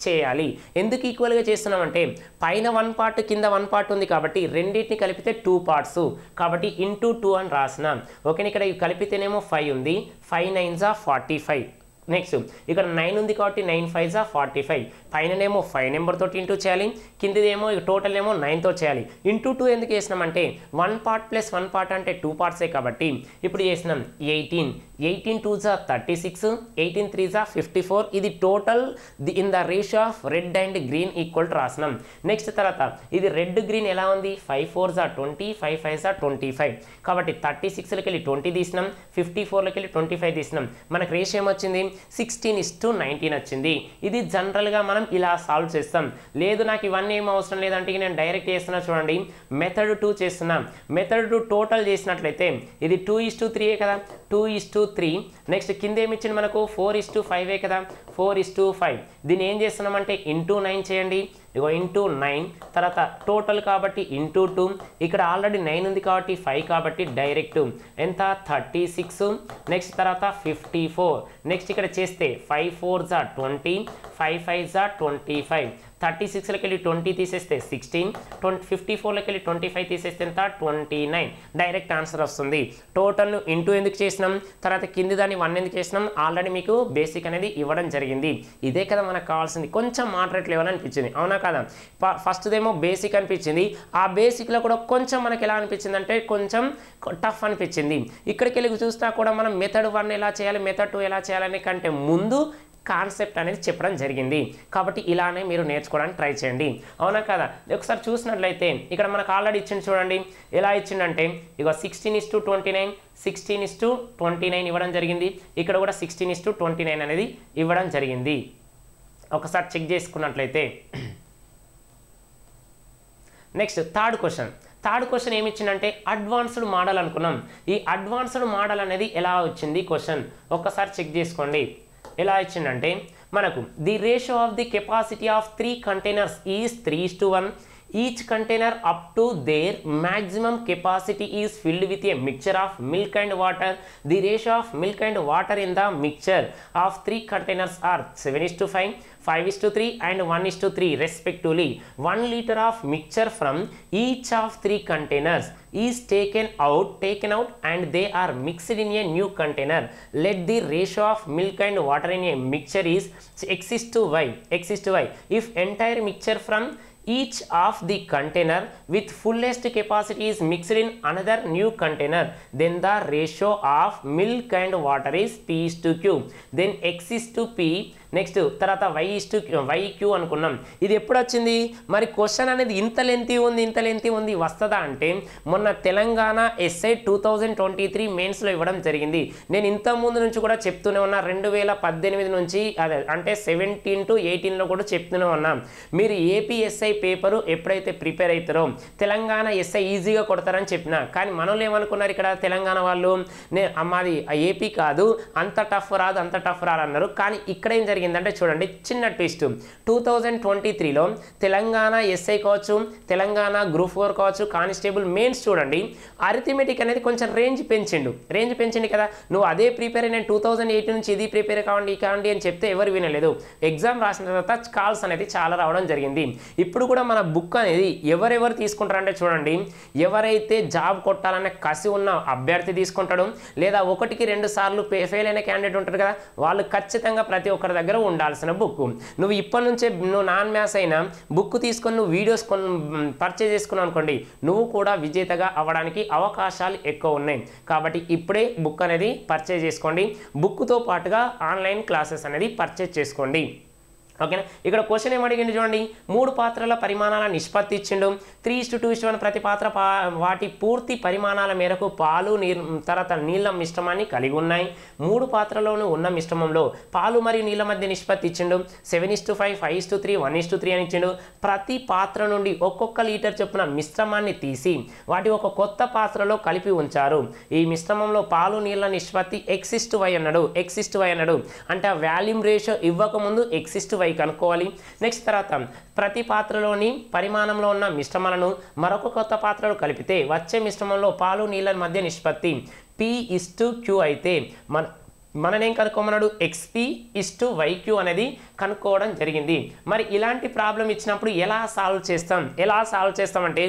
చేయాలి. ఎందుకు ఈక్వల్గా చేస్తున్నామంటే పైన 1 పార్ట్ కింద 1 పార్ట్ ఉంది కాబట్టి రెండింటిని కలిపితే 2 పార్ట్స్ కాబట్టి ఇంటూ 2 అని రాసినాం. ఓకే, ఇక్కడ కలిపితేనేమో 5 ఉంది, 5 9 = 45. నెక్స్ట్ ఇక్కడ 9 ఉంది కాబట్టి 9 5 = 45. పైననేమో 5 నెంబర్ తోటి ఇంటూ చేయాలి, కిందదేమో టోటల్ ఏమో 9తో చేయాలి. ఇంటూ 2 ఎందుకు చేసినామంటే 1 పార్ట్ + 1 పార్ట్ అంటే 2 పార్ట్సే కాబట్టి ఇప్పుడు చేసినాం 18 2 = 36, 18 3 = 54. ఇది total in the ratio of red and green equal to రాసినాం. నెక్స్ట్ తర్వాత ఇది రెడ్ గ్రీన్ ఎలా ఉంది, 5 4 = 20, 5 5 = 25. కాబట్టి 36లోకి వెళ్ళి 20 తీసినాం, 54లోకి వెళ్ళి 25 తీసినాం. మనకు రేషియో ఏమొచ్చింది 16:19 వచ్చింది. ఇది జనరల్గా మనం ఇలా సాల్వ్ చేస్తాం. లేదు నాకు ఇవన్నీ ఏం అవసరం లేదంటే నేను డైరెక్ట్ చేస్తున్నా. చూడండి మెథడ్ 2 చేస్తున్నాం. మెథడ్ 2 టోటల్ చేసినట్లయితే ఇది 2:3 కదా, 2:3. నెక్స్ట్ కింద ఏమి ఇచ్చింది మనకు 4:5 కదా, 4:5. దీన్ని ఏం చేస్తున్నామంటే ఇంటూ 9 చేయండి. ఇగో ఇంటూ 9, తర్వాత టోటల్ కాబట్టి ఇంటూ 2. ఇక్కడ ఆల్రెడీ 9 ఉంది కాబట్టి 5 కాబట్టి డైరెక్ట్ ఎంత 36. నెక్స్ట్ తర్వాత 54. నెక్స్ట్ ఇక్కడ చేస్తే 5 4 = 20, 5 5 = 25. 36లోకి వెళ్ళి 20 తీసేస్తే 16, 54లోకి వెళ్ళి 25 తీసేస్తే ఎంత 29. డైరెక్ట్ ఆన్సర్ వస్తుంది. టోటల్ను ఇంటూ ఎందుకు చేసినాం, తర్వాత కింది దాన్ని 1 ఎందుకు చేసినాం, ఆల్రెడీ మీకు బేసిక్ అనేది ఇవ్వడం జరిగింది. ఇదే కదా మనకు కావాల్సింది. కొంచెం మోడరేట్ లెవెల్ అనిపించింది, అవునా కదా. ఫస్ట్దేమో బేసిక్ అనిపించింది, ఆ బేసిక్లో కూడా కొంచెం మనకి ఎలా అనిపించింది అంటే కొంచెం టఫ్ అనిపించింది. ఇక్కడికి వెళ్ళి చూస్తా కూడా మనం మెథడ్ 1 ఎలా చేయాలి, మెథడ్ 2 ఎలా చేయాలనే కంటే ముందు కాన్సెప్ట్ అనేది చెప్పడం జరిగింది. కాబట్టి ఇలానే మీరు నేర్చుకోవడానికి ట్రై చేయండి, అవునా కదా. ఒకసారి చూసినట్లయితే ఇక్కడ మనకు ఆల్రెడీ ఇచ్చింది చూడండి, ఎలా ఇచ్చిందంటే ఇక 16:29, 16:29 ఇవ్వడం జరిగింది. ఇక్కడ కూడా 16:29 అనేది ఇవ్వడం జరిగింది. ఒకసారి చెక్ చేసుకున్నట్లయితే నెక్స్ట్ థర్డ్ క్వశ్చన్ ఏమి ఇచ్చిందంటే అడ్వాన్స్డ్ మోడల్ అనుకున్నాం. ఈ అడ్వాన్స్డ్ మోడల్ అనేది ఎలా వచ్చింది క్వశ్చన్ ఒక్కసారి చెక్ చేసుకోండి. ఎలా ఇచ్చిందంటే మనకు the ratio of the capacity of 3 containers is 3:1. Each container up to their maximum capacity is filled with a mixture of milk and water. The ratio of milk and water in the mixture of 3 containers are 7:5, 5:3 and 1:3 respectively. 1 liter of mixture from each of 3 containers is taken out and they are mixed in a new container. Let the ratio of milk and water in a mixture is x:y. If entire mixture from each of the container with fullest capacity is mixed in another new container, then the ratio of milk and water is p:q. then x:p. Next తర్వాత yq అనుకున్నాం. ఇది ఎప్పుడు వచ్చింది మరి క్వశ్చన్ అనేది ఇంత లెంతీ ఉంది వస్తుందా అంటే మొన్న తెలంగాణ ఎస్ఐ 2023 మెయిన్స్లో ఇవ్వడం జరిగింది. నేను ఇంత ముందు నుంచి కూడా చెప్తూనే ఉన్నా 2018 నుంచి అదే అంటే 17 to 18లో కూడా చెప్తూనే ఉన్నాం. మీరు ఏపీ ఎస్ఐ పేపరు ఎప్పుడైతే ప్రిపేర్ అవుతారో తెలంగాణ ఎస్ఐ ఈజీగా కొడతారని చెప్పిన. కానీ మనలో ఏమనుకున్నారు ఇక్కడ తెలంగాణ వాళ్ళు మాది ఏపీ కాదు అంత టఫ్ రాదు అన్నారు. కానీ ఇక్కడ ఏం జరిగిందంటే చూడండి చిన్న ట్విస్ట్. 2023లో తెలంగాణ ఎస్ఐ కావచ్చు తెలంగాణ గ్రూప్ 4 కావచ్చు కానిస్టేబుల్ మెయిన్స్ చూడండి అరిథమెటిక్ అనేది కొంచెం రేంజ్ పెంచింది కదా. నువ్వు అదే ప్రిపేర్ నేను 2008 నుంచి ఇది ప్రిపేర్ కావండి అని చెప్తే ఎవరు వినలేదు. ఎగ్జామ్ రాసిన తర్వాత కాల్స్ అనేది చాలా రావడం జరిగింది. ఇప్పుడు కూడా మన బుక్ అనేది ఎవరెవరు తీసుకుంటారంటే చూడండి ఎవరైతే జాబ్ కొట్టాలనే కసి ఉన్న అభ్యర్థి తీసుకుంటాడు లేదా 1కి 2 సార్లు ఫెయిల్ అయిన క్యాండిడేట్ ఉంటారు కదా వాళ్ళు ఖచ్చితంగా ప్రతి ఒక్కరి దగ్గర ఉండాల్సిన బుక్. నువ్వు ఇప్పటి నుంచే నువ్వు నాన్ మ్యాథ్స్ అయినా బుక్ తీసుకొని నువ్వు వీడియోస్ పర్చేజ్ చేసుకున్నావు అనుకోండి నువ్వు కూడా విజేతగా అవ్వడానికి అవకాశాలు ఎక్కువ ఉన్నాయి. కాబట్టి ఇప్పుడే బుక్ అనేది పర్చేజ్ చేసుకోండి. బుక్తో పాటుగా ఆన్లైన్ క్లాసెస్ అనేది పర్చేజ్ చేసుకోండి. ఓకేనా. ఇక్కడ క్వశ్చన్ ఏమడిగింది చూడండి 3 పాత్రల పరిమాణాల నిష్పత్తి ఇచ్చిండు. 3:2:1 ప్రతి పాత్ర వాటి పూర్తి పరిమాణాల మేరకు పాలు తర్వాత నీళ్ళ మిశ్రమాన్ని కలిగి ఉన్నాయి. 3 పాత్రలోనూ ఉన్న మిశ్రమంలో పాలు మరియు నీళ్ళ మధ్య నిష్పత్తి ఇచ్చిండు. 7:5, 5:3, 1:3 అని ఇచ్చిండు. ప్రతి పాత్ర నుండి ఒక్కొక్క లీటర్ చొప్పున మిశ్రమాన్ని తీసి వాటి ఒక కొత్త పాత్రలో కలిపి ఉంచారు. ఈ మిశ్రమంలో పాలు నీళ్ళ నిష్పత్తి x:y అన్నాడు. అంటే ఆ వాల్యూమ్ రేషియో ఇవ్వకముందు x:y కనుక్కోవాలి. నెక్స్ట్ తర్వాత ప్రతి పాత్రలోని పరిమాణంలో ఉన్న మిశ్రమాలను మరొక కొత్త పాత్రలో కలిపితే వచ్చే మిశ్రమంలో పాలు నీళ్ళ మధ్య నిష్పత్తి p:q అయితే మననేం కనుక్కోమన్నాడు xp:yq అనేది కనుక్కోవడం జరిగింది. మరి ఇలాంటి ప్రాబ్లం ఇచ్చినప్పుడు ఎలా సాల్వ్ చేస్తామంటే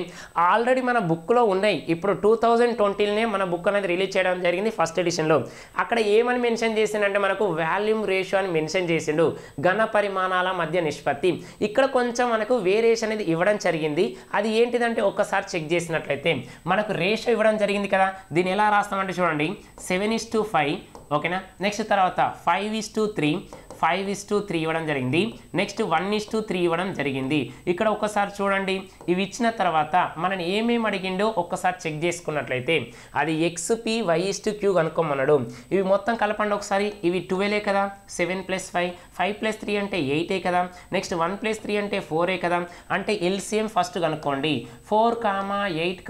ఆల్రెడీ మన బుక్లో ఉన్నాయి. ఇప్పుడు 2020లోనే మన బుక్ అనేది రిలీజ్ చేయడం జరిగింది ఫస్ట్ ఎడిషన్లో. అక్కడ ఏమని మెన్షన్ చేసిందంటే మనకు వాల్యూమ్ రేషియో అని మెన్షన్ చేసిండు ఘన పరిమాణాల మధ్య నిష్పత్తి. ఇక్కడ కొంచెం మనకు వేరియేషన్ అనేది ఇవ్వడం జరిగింది. అది ఏంటిదంటే ఒక్కసారి చెక్ చేసినట్లయితే మనకు రేషియో ఇవ్వడం జరిగింది కదా. దీన్ని ఎలా రాస్తామంటే చూడండి 7:5 ఓకేనా. నెక్స్ట్ తర్వాత 5:3 ఇవ్వడం జరిగింది. నెక్స్ట్ 1:3 ఇవ్వడం జరిగింది. ఇక్కడ ఒకసారి చూడండి ఇవి ఇచ్చిన తర్వాత మనం ఏమేమి అడిగిండో ఒక్కసారి చెక్ చేసుకున్నట్లయితే అది xp y:q కనుక్కోమన్నాడు. ఇవి మొత్తం కలపండి ఒకసారి. ఇవి 12 కదా 7 + 5 5 + 3 అంటే 8 కదా. నెక్స్ట్ 1 + 3 అంటే 4 కదా. అంటే ఎల్సిఎం ఫస్ట్ కనుక్కోండి. 4, 8,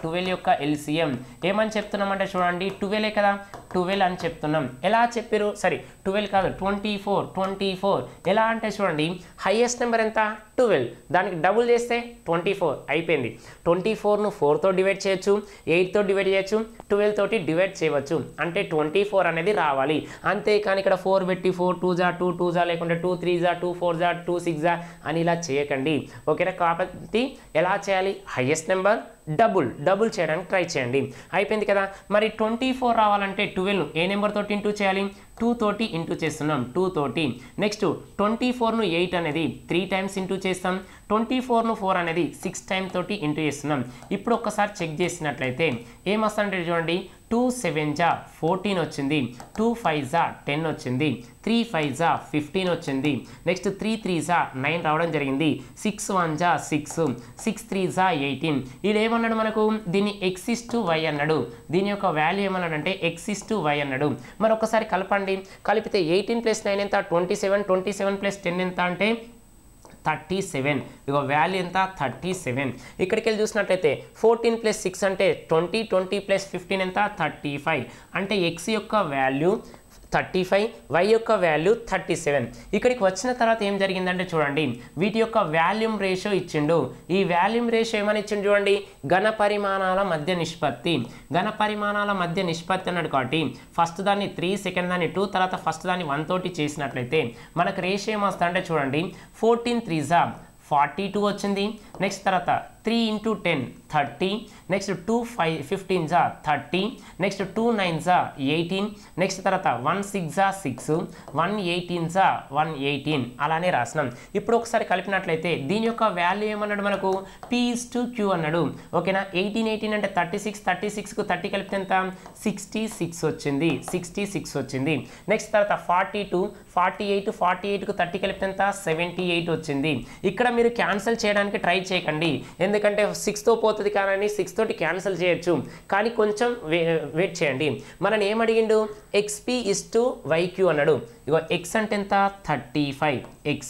12 యొక్క ఎల్సిఎం ఏమని చెప్తున్నామంటే చూడండి 12 కదా 12 అని చెప్తున్నాం. ఎలా చెప్పారు సరే 12 కాదు 24 ఎలా అంటే చూడండి హైయెస్ట్ నెంబర్ ఎంత 12 దానికి డబుల్ చేస్తే 24 అయిపోయింది. 24ను 4తో డివైడ్ చేయొచ్చు 8తో డివైడ్ చేయొచ్చు 12 తోటి డివైడ్ చేయవచ్చు. అంటే 24 అనేది రావాలి. అంతేకాని ఇక్కడ 4 పెట్టి 4 2 జా 2 2 జా లేకుంటే 2 3 జా 2 4 జా 2 6 జా అని ఇలా చేయకండి. ఓకేనా. కాబట్టి ఎలా చేయాలి హైయెస్ట్ నెంబర్ డబుల్ చేయడానికి ట్రై చేయండి. అయిపోయింది కదా. మరి 24 రావాలంటే 12ను ఏ నెంబర్ తోటి ఇంటూ చేయాలి 2 తోటి ఇంటూ చేస్తున్నాం 2 తోటి. నెక్స్ట్ 24ను 8 అనేది 3 టైమ్స్ ఇంటూ చేస్తాం. 24ను 4 అనేది 6 టైమ్ తోటి ఇంటూ చేస్తున్నాం. ఇప్పుడు ఒక్కసారి చెక్ చేసినట్లయితే ఏమొస్తుందంటే చూడండి 2 7 జా 14 వచ్చింది. 2 5 జా 10 వచ్చింది. 3 5 జా 15 వచ్చింది. నెక్స్ట్ 3 3 జా 9 రావడం జరిగింది. 6 1 జా 6 6 3 జా 18. ఇది ఏమన్నాడు మనకు దీన్ని x:y అన్నాడు. దీని యొక్క వాల్యూ ఏమన్నాడంటే x:y అన్నాడు. మరి ఒకసారి కలపండి. కలిపితే 18 + 9 ఎంత 27 27 + 10 ఎంత అంటే 37. ఇక వాల్యూ ఎంత 37. ఇక్కడికి వెళ్ళి చూసినట్లయితే 14 + 6 అంటే 20 20 + 15 ఎంత 35. అంటే x యొక్క వాల్యూ 35, y యొక్క వాల్యూ 37. ఇక్కడికి వచ్చిన తర్వాత ఏం జరిగిందంటే చూడండి, వీటి యొక్క వాల్యూమ్ రేషియో ఇచ్చిండు. ఈ వాల్యూమ్ రేషియో ఏమని ఇచ్చిండు చూడండి, ఘన పరిమాణాల మధ్య నిష్పత్తి. ఘన పరిమాణాల మధ్య నిష్పత్తి అన్నాడు కాబట్టి ఫస్ట్ దాన్ని 3, సెకండ్ దాన్ని 2, తర్వాత ఫస్ట్ దాన్ని 1 తోటి చేసినట్లయితే మనకు రేషియో ఏమొస్తుందంటే చూడండి, 14 3s 42 వచ్చింది. నెక్స్ట్ తర్వాత 3 × 10 30, next 2 15s 30, next 2 9s 18, next తర్వాత 1 6s 6, 1 18s 118 అలానే రాసినాం. ఇప్పుడు ఒకసారి కలిపినట్లయితే దీని యొక్క వాల్యూ ఏమన్నాడు మనకు, P/Q అన్నాడు. ఓకేనా, 18 18 అంటే 36, 36కు 30 కలిపితే ఎంత, 66 వచ్చింది. 66 వచ్చింది. నెక్స్ట్ తర్వాత 42 48 48కు 30 కలిపితే ఎంత, 78 వచ్చింది. ఇక్కడ మీరు క్యాన్సిల్ చేయడానికి ట్రై చేయకండి, ఎందుకంటే 6తో పోతుంది కానీ 6 తోటి క్యాన్సిల్ చేయొచ్చు, కానీ కొంచెం వెయిట్ చేయండి. మనని ఏం అడిగిండు, XP/YQ అన్నాడు. ఇగో x అంటే ఎంత, 35x.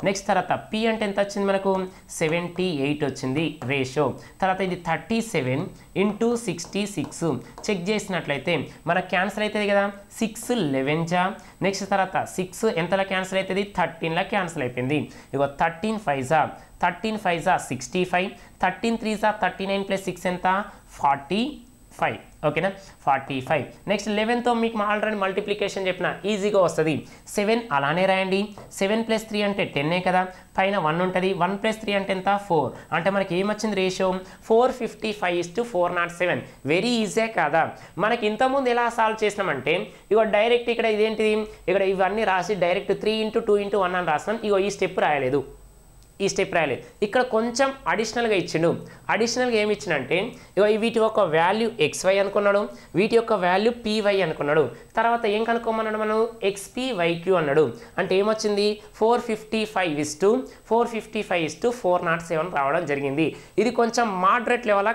నెక్స్ట్ తర్వాత p అంటే ఎంత వచ్చింది మనకు, 78 వచ్చింది రేషియో. తర్వాత ఇది 37 × 66 చెక్ చేసినట్లయితే మనకు క్యాన్సిల్ అవుతుంది కదా, 6 11 నెక్స్ట్ తర్వాత 6 ఎంతలా క్యాన్సిల్ అవుతుంది, 13లా క్యాన్సిల్ అయిపోయింది. ఇగో 13 5s 65, 13 3s 39 + 6 ఎంత, 45. ఓకేనా, 45. నెక్స్ట్ 11తో మీకు ఆల్రెడీ మల్టిప్లికేషన్ చెప్పిన ఈజీగా వస్తుంది. 7 అలానే రాయండి. 7 + 3 అంటే 10 కదా, పైన 1 ఉంటుంది. 1 + 3 అంటే ఎంత, 4. అంటే మనకి ఏమొచ్చింది రేషియో, 455/407. వెరీ ఈజీ కాదా. మనకి ఇంతకుముందు ఎలా సాల్వ్ చేసినామంటే ఇగో డైరెక్ట్ ఇక్కడ ఇదేంటిది, ఇక్కడ ఇవన్నీ రాసి డైరెక్ట్ 3 × 2 × 1 అని రాసినాం. ఇగో ఈ స్టెప్ రాయలేదు, ఇక్కడ కొంచెం అడిషనల్గా ఇచ్చిండు. అడిషనల్గా ఏమి ఇచ్చిండంటే ఇగో వీటి యొక్క వాల్యూ XY అనుకున్నాడు, వీటి యొక్క వాల్యూ PY అనుకున్నాడు. తర్వాత ఏం కనుక్కోమన్నాడు మనం, XP/YQ అన్నాడు. అంటే ఏమొచ్చింది, 455/407 రావడం జరిగింది. ఇది కొంచెం మోడరేట్ లెవెలా,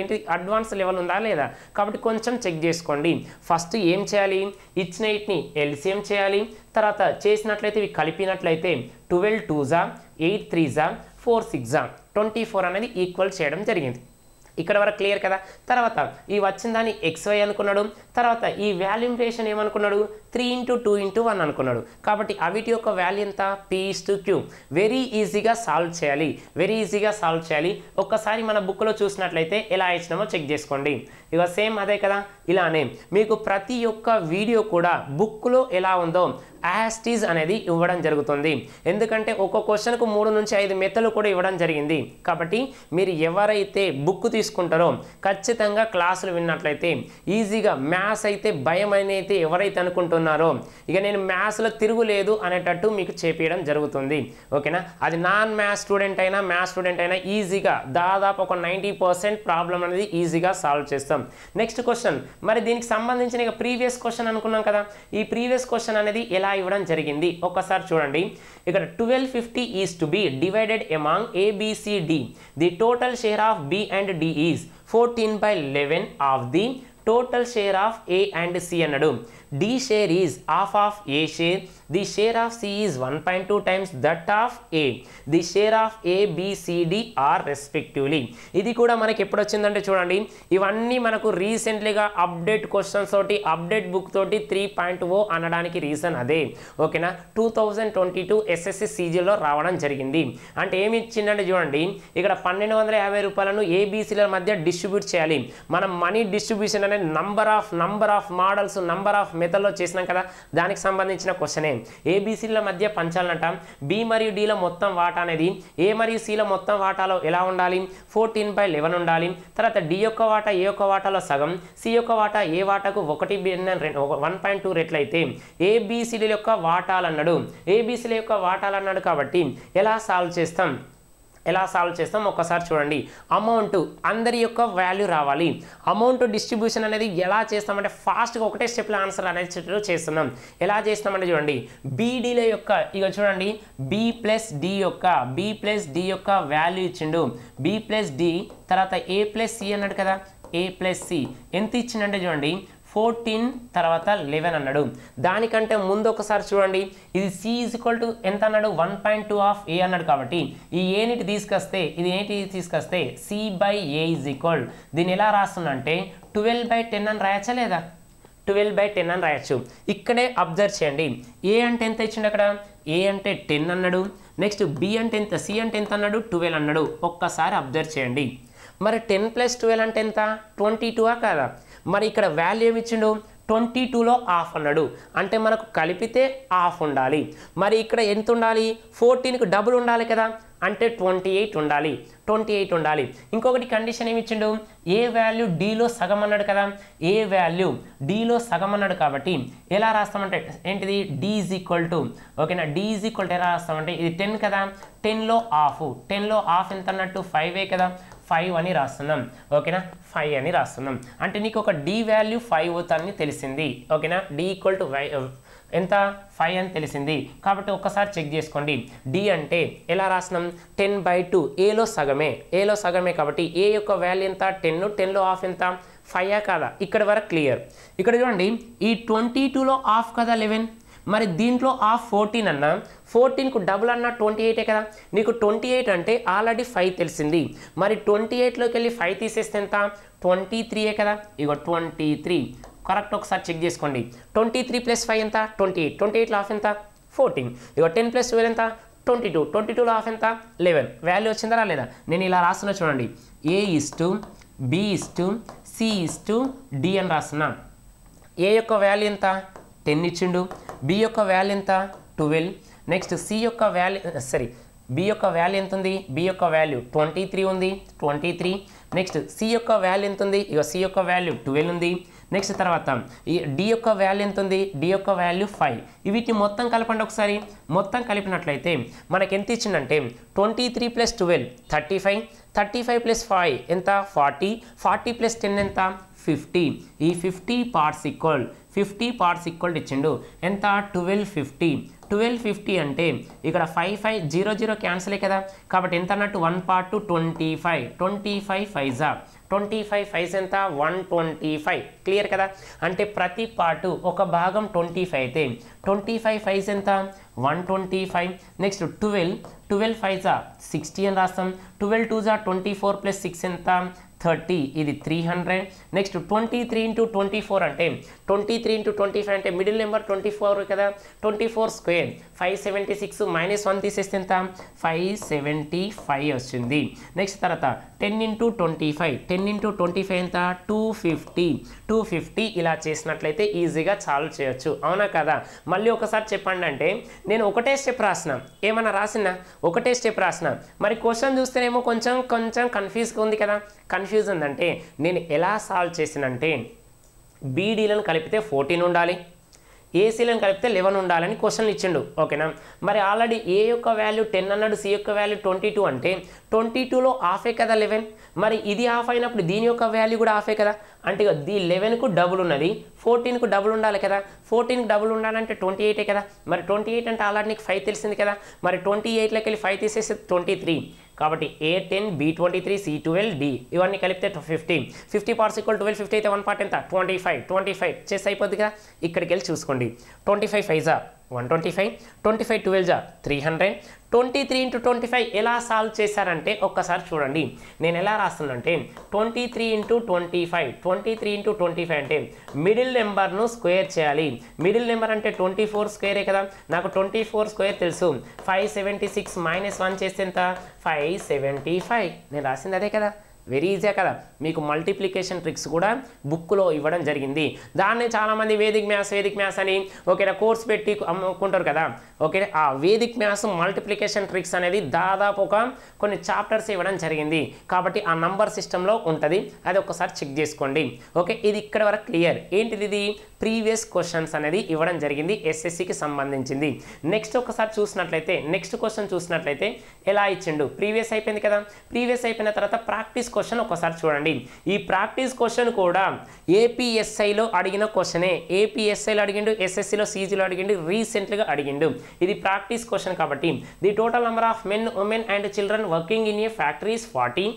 ఏంటి అడ్వాన్స్ లెవెల్ ఉందా లేదా, కాబట్టి కొంచెం చెక్ చేసుకోండి. ఫస్ట్ ఏం చేయాలి, ఇచ్చిన వీటిని LCM చేయాలి. తర్వాత చేసినట్లయితే ఇవి కలిపినట్లయితే 12 2s 8 3s 4 6 24 అనేది ఈక్వల్ చేయడం జరిగింది. ఇక్కడ వరకు క్లియర్ కదా. తర్వాత ఈ వచ్చిన దాన్ని XY అనుకున్నాడు. తర్వాత ఈ వాల్యూమ్ రేషన్ ఏమనుకున్నాడు, 3 × 2 × 1 అనుకున్నాడు. కాబట్టి అవిటి యొక్క వాల్యూ ఎంత, P/Q. వెరీ ఈజీగా సాల్వ్ చేయాలి, ఒక్కసారి మన బుక్లో చూసినట్లయితే ఎలా ఇచ్చినామో చెక్ చేసుకోండి. ఇక సేమ్ అదే కదా. ఇలానే మీకు ప్రతి ఒక్క వీడియో కూడా బుక్లో ఎలా ఉందో యాస్టీజ్ అనేది ఇవ్వడం జరుగుతుంది. ఎందుకంటే ఒక్కొక్క క్వశ్చన్కు 3 నుంచి 5 మెథడ్లు కూడా ఇవ్వడం జరిగింది. కాబట్టి మీరు ఎవరైతే బుక్ తీసుకుంటారో ఖచ్చితంగా క్లాసులు విన్నట్లయితే ఈజీగా మ్యాథ్స్ అయితే భయం అయితే ఎవరైతే అనుకుంటున్నారో ఇక నేను మ్యాథ్స్లో తిరుగులేదు అనేటట్టు మీకు చేపించడం జరుగుతుంది. ఓకేనా, అది నాన్ మ్యాథ్స్ స్టూడెంట్ అయినా మ్యాథ్స్ స్టూడెంట్ అయినా ఈజీగా దాదాపు ఒక 90% ప్రాబ్లం అనేది ఈజీగా సాల్వ్ చేస్తాం. నెక్స్ట్ క్వశ్చన్, మరి దీనికి సంబంధించిన ఇక ప్రీవియస్ క్వశ్చన్ అనుకున్నాం కదా, ఈ ప్రీవియస్ క్వశ్చన్ అనేది ఎలా ఇవ్వడం జరిగింది ఒక్కసారి చూడండి. ఇక్కడ 1250 is to be divided among A, B, C, D. The total share of B and D is 14/11 of the total share of A and C అన్నాడు. D share is half of A share. The share of C is 1.2 times that of A. The share of A, B, C, D are respectively. ఇది కూడా మనకి ఎప్పుడు వచ్చిందంటే చూడండి, ఇవన్నీ మనకు రీసెంట్లీగా అప్డేట్ క్వశ్చన్స్ తోటి అప్డేట్ బుక్ తోటి 3.0 అనడానికి రీజన్ అదే. ఓకేనా, 2022 SSC CGలో రావడం జరిగింది. అంటే ఏమి ఇచ్చిందంటే చూడండి, ఇక్కడ 1250 రూపాయలను ABCల మధ్య డిస్ట్రిబ్యూట్ చేయాలి. మనం మనీ డిస్ట్రిబ్యూషన్ అనేది number of models number of మెథడ్లో చేసినాం కదా, దానికి సంబంధించిన క్వశ్చనే. ఏబిసిల మధ్య పంచాలన్నట. బి మరియు డిల మొత్తం వాటా అనేది ఏ మరియు సిల మొత్తం వాటాలో ఎలా ఉండాలి, 14/11 ఉండాలి. తర్వాత డి యొక్క వాటా ఏ యొక్క వాటాలో సగం, సి యొక్క వాటా ఏ వాటాకు 1/2 రెట్లు అయితే ఏబిసిల యొక్క వాటాలు అన్నాడు. కాబట్టి ఎలా సాల్వ్ చేస్తాం ఒక్కసారి చూడండి. అమౌంట్ అందరి యొక్క వాల్యూ రావాలి. అమౌంట్ డిస్ట్రిబ్యూషన్ అనేది ఎలా చేస్తామంటే ఫాస్ట్గా ఒకటే స్టెప్లో ఆన్సర్ అనేది చేస్తున్నాం. ఎలా చేస్తామంటే చూడండి, బీడీల యొక్క ఇక చూడండి, బి ప్లస్ డి యొక్క వాల్యూ ఇచ్చిండు. బి ప్లస్ డి తర్వాత ఏ ప్లస్ సి అన్నాడు కదా, ఏ ప్లస్ సి ఎంత ఇచ్చిండంటే చూడండి 14 తర్వాత 11 అన్నాడు. దానికంటే ముందు ఒకసారి చూడండి, ఇది సి ఈజ్ ఈక్వల్ టు ఎంత అన్నాడు, 1.2 ఆఫ్ ఏ అన్నాడు. కాబట్టి ఈ ఏనిటి తీసుకొస్తే C by A is equal, దీన్ని ఎలా రాస్తున్నా అంటే 12/10 అని రాయచ్చా లేదా, 12/10 అని రాయొచ్చు. ఇక్కడే అబ్జర్వ్ చేయండి, ఏ అంటే ఎంత ఇచ్చిండు అక్కడ, ఏ అంటే 10 అన్నాడు, నెక్స్ట్ బి అంటే ఎంత, సి అంటే ఎంత అన్నాడు, 12 అన్నాడు. ఒక్కసారి అబ్జర్వ్ చేయండి, మరి 10 + 12 అంటే ఎంత, 22 కాదా? మరి ఇక్కడ వాల్యూ ఏమి ఇచ్చిండు, 22లో హాఫ్ అన్నాడు, అంటే మనకు కలిపితే హాఫ్ ఉండాలి. మరి ఇక్కడ ఎంత ఉండాలి, 14కు డబుల్ ఉండాలి కదా, అంటే 28 ఉండాలి, 28 ఉండాలి. ఇంకొకటి కండిషన్ ఏమి ఇచ్చిండు, ఏ వాల్యూ డీలో సగం అన్నాడు కదా, ఏ వాల్యూ డీలో సగం అన్నాడు కాబట్టి ఎలా రాస్తామంటే ఏంటిది, డి ఈజ్ ఈక్వల్ టు, ఓకేనా, డి ఈజ్ ఈక్వల్ టు ఎలా రాస్తామంటే ఇది 10 కదా, 10లో హాఫ్, 10లో హాఫ్ ఎంత అన్నట్టు 5 కదా, 5 అని రాస్తున్నాం, ఓకేనా, 5 అని రాస్తున్నాం. అంటే నీకు ఒక డి వాల్యూ 5 అవుతుందని తెలిసింది, ఓకేనా, డి ఈక్వల్ టు ఎంత 5 అని తెలిసింది. కాబట్టి ఒక్కసారి చెక్ చేసుకోండి, డి అంటే ఎలా రాస్తున్నాం, 10/2, ఏలో సగమే కాబట్టి ఏ యొక్క వాల్యూ ఎంత 10, 10లో హాఫ్ ఎంత 5 కాదా? ఇక్కడ వరకు క్లియర్. ఇక్కడ చూడండి, ఈ 22లో హాఫ్ కదా 11, మరి దీంట్లో హాఫ్ 14 అన్న, 14కు డబుల్ అన్న 28 కదా, నీకు 28 అంటే ఆల్రెడీ 5 తెలిసింది, మరి 28లోకి వెళ్ళి 5 తీసేస్తే ఎంత, 23 కదా, ఇగో 23 కరెక్ట్. ఒకసారి చెక్ చేసుకోండి, 23 + 5 ఎంత, 28, 28లో హాఫ్ ఎంత 14, ఇగో 10 + 12 ఎంత 22, 22లో హాఫ్ ఎంత 11. వాల్యూ వచ్చిందా లేదా, నేను ఇలా రాస్తున్నా చూడండి, A is to B is to C is to D అని రాస్తున్నా. ఏ యొక్క వాల్యూ ఎంత 10 ఇచ్చిండు, బి యొక్క వాల్యూ ఎంత 12, నెక్స్ట్ సి యొక్క వాల్యూ బి యొక్క వాల్యూ ఎంత ఉంది, బి యొక్క వాల్యూ 23 ఉంది, 23, నెక్స్ట్ సి యొక్క వాల్యూ ఎంత ఉంది, ఇక సి యొక్క వాల్యూ 12 ఉంది, నెక్స్ట్ తర్వాత ఈ డి యొక్క వాల్యూ ఎంత ఉంది, డి యొక్క వాల్యూ 5. వీటిని మొత్తం కలపండి ఒకసారి, మొత్తం కలిపినట్లయితే మనకి ఎంత ఇచ్చిందంటే 23 + 12 35, 35 + 5 ఎంత 40, 40 + 10 ఎంత 50. ఈ 50 పార్ట్స్ ఈక్వల్ ఇచ్చిండు ఎంత 1250. 1250 అంటే ఇక్కడ 5 5 0 0 క్యాన్సిల్ కదా, కాబట్టి ఎంత అన్నట్టు 1 పార్ట్ 25, 25 5 ఎంత 125. క్లియర్ కదా, అంటే ప్రతి పార్టు ఒక భాగం 25 అయితే 25 5 ఎంత 125. నెక్స్ట్ 12 5 60 అని రాస్తాం, 12 2 24 + 6 ఎంత 30, ఇది 300. నెక్స్ట్ 23 × 24 అంటే 23 × 25 అంటే మిడిల్ నెంబర్ 24 కదా, 24² 576 -1 తీసేస్తే ఎంత 575 వచ్చింది. నెక్స్ట్ తర్వాత 10 × 25, 10 × 25 ఎంత 250. ఇలా చేసినట్లయితే ఈజీగా సాల్వ్ చేయొచ్చు, అవునా కదా? మళ్ళీ ఒకసారి చెప్పండి, అంటే నేను ఒకటే స్టెప్ రాసిన, ఏమన్నా రాసినా ఒకటే స్టెప్ రాసిన, మరి క్వశ్చన్ చూస్తేనేమో కొంచెం కన్ఫ్యూజ్గా ఉంది కదా. కన్ఫ్యూజ్ ఉందంటే నేను ఎలా సాల్వ్ చేసినంటే బీడీలను కలిపితే 14 ఉండాలి, ఏసీలను కలిపితే 11 ఉండాలని క్వశ్చన్లు ఇచ్చిండు, ఓకేనా. మరి ఆల్రెడీ ఏ యొక్క వాల్యూ 10 అన్నాడు, సి యొక్క వాల్యూ 22 అంటే 22లో హాఫే కదా 11, మరి ఇది హాఫ్ అయినప్పుడు దీని యొక్క వాల్యూ కూడా హాఫే కదా, అంటే దీ 11కు డబుల్ ఉన్నది, 14కు డబుల్ ఉండాలి కదా, 14కి డబుల్ ఉండాలంటే 28 కదా, మరి 28 అంటే ఆల్రెడీ నీకు 5 తెలిసింది కదా, మరి 28లోకి వెళ్ళి 5 తీసేస్తే 23, కాబట్టి A10 B23 C12 D ఇవన్నీ కలిపితే 50 పార్ట్స్ ఈక్వల్ 12 50 అయితే 1 పార్ట్ ఎంత 25 చేసి అయిపోద్ది కదా. ఇక్కడికి వెళ్ళి చూసుకోండి, 25 5 125, 25 12 300, 23 × 25 ఎలా సాల్వ్ చేశారంటే ఒక్కసారి చూడండి, నేను ఎలా రాస్తున్నానంటే 23 × 25 అంటే మిడిల్ నెంబర్ను స్క్వేర్ చేయాలి. మిడిల్ నెంబర్ అంటే 24² కదా, నాకు 24² తెలుసు, 576 -1 చేస్తే ఎంత 575. నేను రాసింది అదే కదా, వెరీ ఈజీ కదా. మీకు మల్టిప్లికేషన్ ట్రిక్స్ కూడా బుక్లో ఇవ్వడం జరిగింది, దాన్ని చాలామంది వేదిక్ మ్యాథ్స్ అని ఓకేనా కోర్స్ పెట్టి అమ్ముకుంటారు కదా, ఓకే. ఆ వేదిక్ మ్యాథ్స్ మల్టిప్లికేషన్ ట్రిక్స్ అనేది దాదాపు కొన్ని చాప్టర్స్ ఇవ్వడం జరిగింది, కాబట్టి ఆ నంబర్ సిస్టంలో ఉంటుంది, అది ఒకసారి చెక్ చేసుకోండి, ఓకే. ఇది ఇక్కడ వరకు క్లియర్. ఏంటిది, ఇది ప్రీవియస్ క్వశ్చన్స్ అనేది ఇవ్వడం జరిగింది ఎస్ఎస్సికి సంబంధించింది. నెక్స్ట్ ఒకసారి చూసినట్లయితే నెక్స్ట్ క్వశ్చన్ చూసినట్లయితే ఎలా ఇచ్చిండు, ప్రీవియస్ అయిపోయింది కదా, ప్రీవియస్ అయిపోయిన తర్వాత ప్రాక్టీస్ క్వశ్చన్ ఒకసారి చూడండి. ఈ ప్రాక్టీస్ క్వశ్చన్ కూడా ఏపీఎస్ఐలో అడిగిన క్వశ్చనే, ఏపీఎస్ఐలో అడిగిండు, ఎస్ఎస్సిలో సీజీలో అడిగిండు, రీసెంట్గా అడిగిండు. ఇది ప్రాక్టీస్ క్వశ్చన్ కాబట్టి the total number of men women and children working in a factory is 40,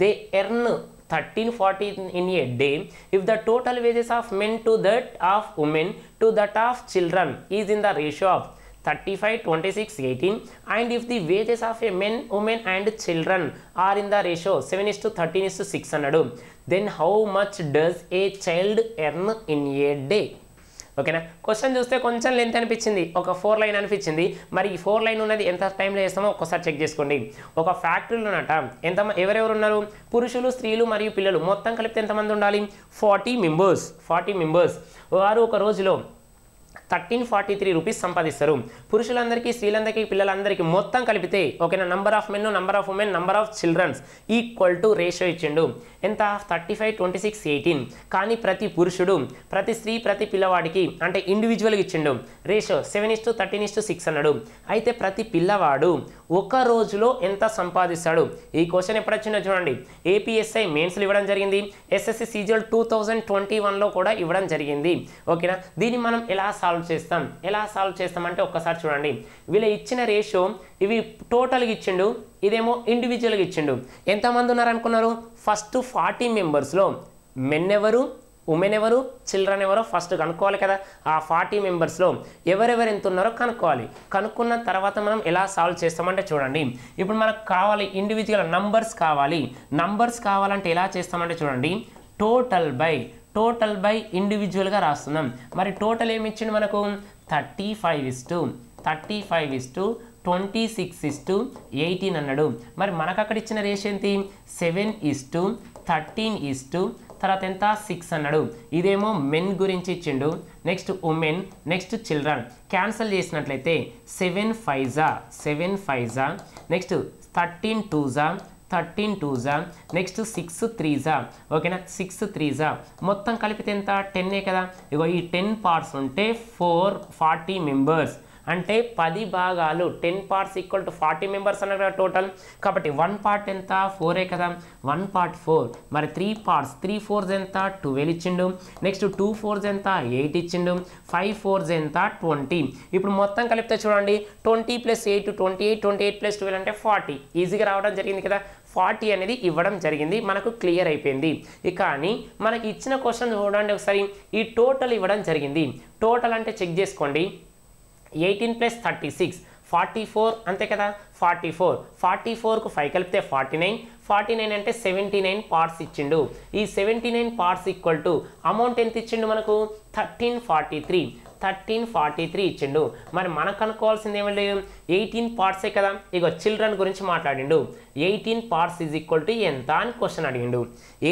they earn 1340 in a day. If the total wages of men to that of women to that of children is in the ratio of 35, 26, 18 and if the wages of a men, women and children are in the ratio 7:13:6 అన్నాడు, then how much does a child earn in a day? ఓకేనా, క్వశ్చన్ చూస్తే కొంచెం లెంత్ అనిపించింది, ఒక 4 లైన్ అనిపించింది. మరి ఈ 4 లైన్ ఉన్నది ఎంత టైంలో చేస్తామో ఒక్కసారి చెక్ చేసుకోండి. ఒక ఫ్యాక్టరీలోనట ఎవరెవరు ఉన్నారు, పురుషులు, స్త్రీలు మరియు పిల్లలు మొత్తం కలిపితే ఎంతమంది ఉండాలి, 40 మెంబర్స్. వారు ఒక రోజులో 1343 రూపీస్ సంపాదిస్తారు. పురుషులందరికీ, స్త్రీలందరికీ, పిల్లలందరికీ మొత్తం కలిపితే ఓకేనా, number of men, number of women, number of childrens equal to ratio ఇచ్చిండు ఎంత, 35, 26, 18. కానీ ప్రతి పురుషుడు, ప్రతి స్త్రీ, ప్రతి పిల్లవాడికి అంటే ఇండివిజువల్గా ఇచ్చిండు రేషియో 7:13:6 అన్నాడు. అయితే ప్రతి పిల్లవాడు ఒక రోజులో ఎంత సంపాదిస్తాడు? ఈ క్వశ్చన్ ఎప్పుడు వచ్చిందో చూడండి, ఏపీఎస్ఐ మెయిన్స్లో ఇవ్వడం జరిగింది, ఎస్ఎస్సి సీజీఎల్ 2021లో కూడా ఇవ్వడం జరిగింది. ఓకేనా, దీన్ని మనం ఎలా సాల్వ్ చేస్తామంటే ఒక్కసారి చూడండి. వీళ్ళ ఇచ్చిన రేషియో ఇవి టోటల్గా ఇచ్చిండు, ఇదేమో ఇండివిజువల్గా ఇచ్చిండు. ఎంతమంది ఉన్నారు అనుకున్నారు? ఫస్ట్ 40 మెంబర్స్లో మెన్ ఎవరు, ఉమెన్ ఎవరు, చిల్డ్రన్ ఎవరో ఫస్ట్ కనుక్కోవాలి కదా. ఆ 40 మెంబర్స్లో ఎవరెవరు ఎంత ఉన్నారో కనుక్కోవాలి. కనుక్కున్న తర్వాత మనం ఎలా సాల్వ్ చేస్తామంటే చూడండి, ఇప్పుడు మనకు కావాలి ఇండివిజువల్ నంబర్స్ కావాలంటే ఎలా చేస్తామంటే చూడండి, టోటల్ బై ఇండివిజువల్గా రాస్తున్నాం. మరి టోటల్ ఏమి ఇచ్చిండు మనకు, 35:26:18 అన్నాడు. మరి మనకు అక్కడ ఇచ్చిన రేషియో ఏంటి, 7:13 తర్వాత ఎంత, 6 అన్నాడు. ఇదేమో మెన్ గురించి ఇచ్చిండు, next women, next children. Cancel చేసినట్లయితే 7 5 నెక్స్ట్ 13 2 నెక్స్ట్ 6 3 ఓకేనా, 6 3 మొత్తం కలిపితే ఎంత, 10 కదా. ఇగో ఈ 10 పార్ట్స్ ఉంటే 40 మెంబర్స్ అంటే 10 భాగాలు, 10 పార్ట్స్ ఈక్వల్ టు 40 మెంబర్స్ అన్నారు కదా టోటల్. కాబట్టి 1 పార్ట్ ఎంత, 4 కదా, 1 పార్ట్ 4. మరి 3 పార్ట్స్, 3 4s ఎంత, 12 ఇచ్చిండు. నెక్స్ట్ 2 4s ఎంత, 8 ఇచ్చిండు. 5 4s ఎంత, 20. ఇప్పుడు మొత్తం కలిపితే చూడండి, 20 + 8 28, 28 + 12 అంటే 40. ఈజీగా రావడం జరిగింది కదా. 40 అనేది ఇవ్వడం జరిగింది, మనకు క్లియర్ అయిపోయింది. కానీ మనకి ఇచ్చిన క్వశ్చన్ చూడండి ఒకసారి, ఈ టోటల్ ఇవ్వడం జరిగింది. టోటల్ అంటే చెక్ చేసుకోండి, 18 + 36 44 అంతే కదా. 44కు 5 కలిపితే 49 అంటే 79 పార్ట్స్ ఇచ్చిండు. ఈ 79 పార్ట్స్ ఈక్వల్ టు అమౌంట్ ఎంత ఇచ్చిండు మనకు, 1343 ఇచ్చిండు. మరి మనకు కనుక్కోవాల్సింది ఏమండి, 18 పార్ట్సే కదా. ఇగో చిల్డ్రన్ గురించి మాట్లాడిండు, 18 పార్ట్స్ ఈజ్ ఈక్వల్ టు ఎంత అని క్వశ్చన్ అడిగిండు.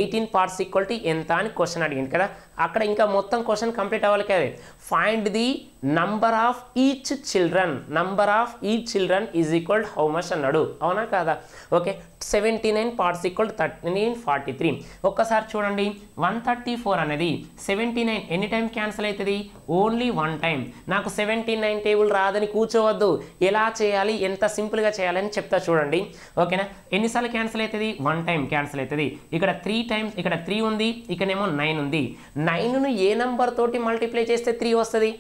18 పార్ట్స్ ఈక్వల్ టు ఎంత అని క్వశ్చన్ అడిగిండు కదా. అక్కడ ఇంకా మొత్తం క్వశ్చన్ కంప్లీట్ అవ్వాలి కదా. Find the number of each children is equal how much అన్నాడు, అవునా కాదా. Okay, 79 parts equal 1343. ఒక్కసారి చూడండి, 134 అనేది 79 ఎన్ని టైం క్యాన్సిల్ అవుతుంది, ఓన్లీ 1 టైం. నాకు 79 టేబుల్ రాదని కూర్చోవద్దు, ఎలా చేయాలి, ఎంత సింపుల్గా చేయాలని చెప్తా చూడండి. ఓకేనా, ఎన్నిసార్లు క్యాన్సిల్ అవుతుంది, 1 టైం క్యాన్సిల్ అవుతుంది. ఇక్కడ 3 టైమ్స్, ఇక్కడ 3 ఉంది, ఇక్కడేమో 9 ఉంది. 9ను ఏ నెంబర్ తోటి మల్టిప్లై చేస్తే 3 వస్తుంది,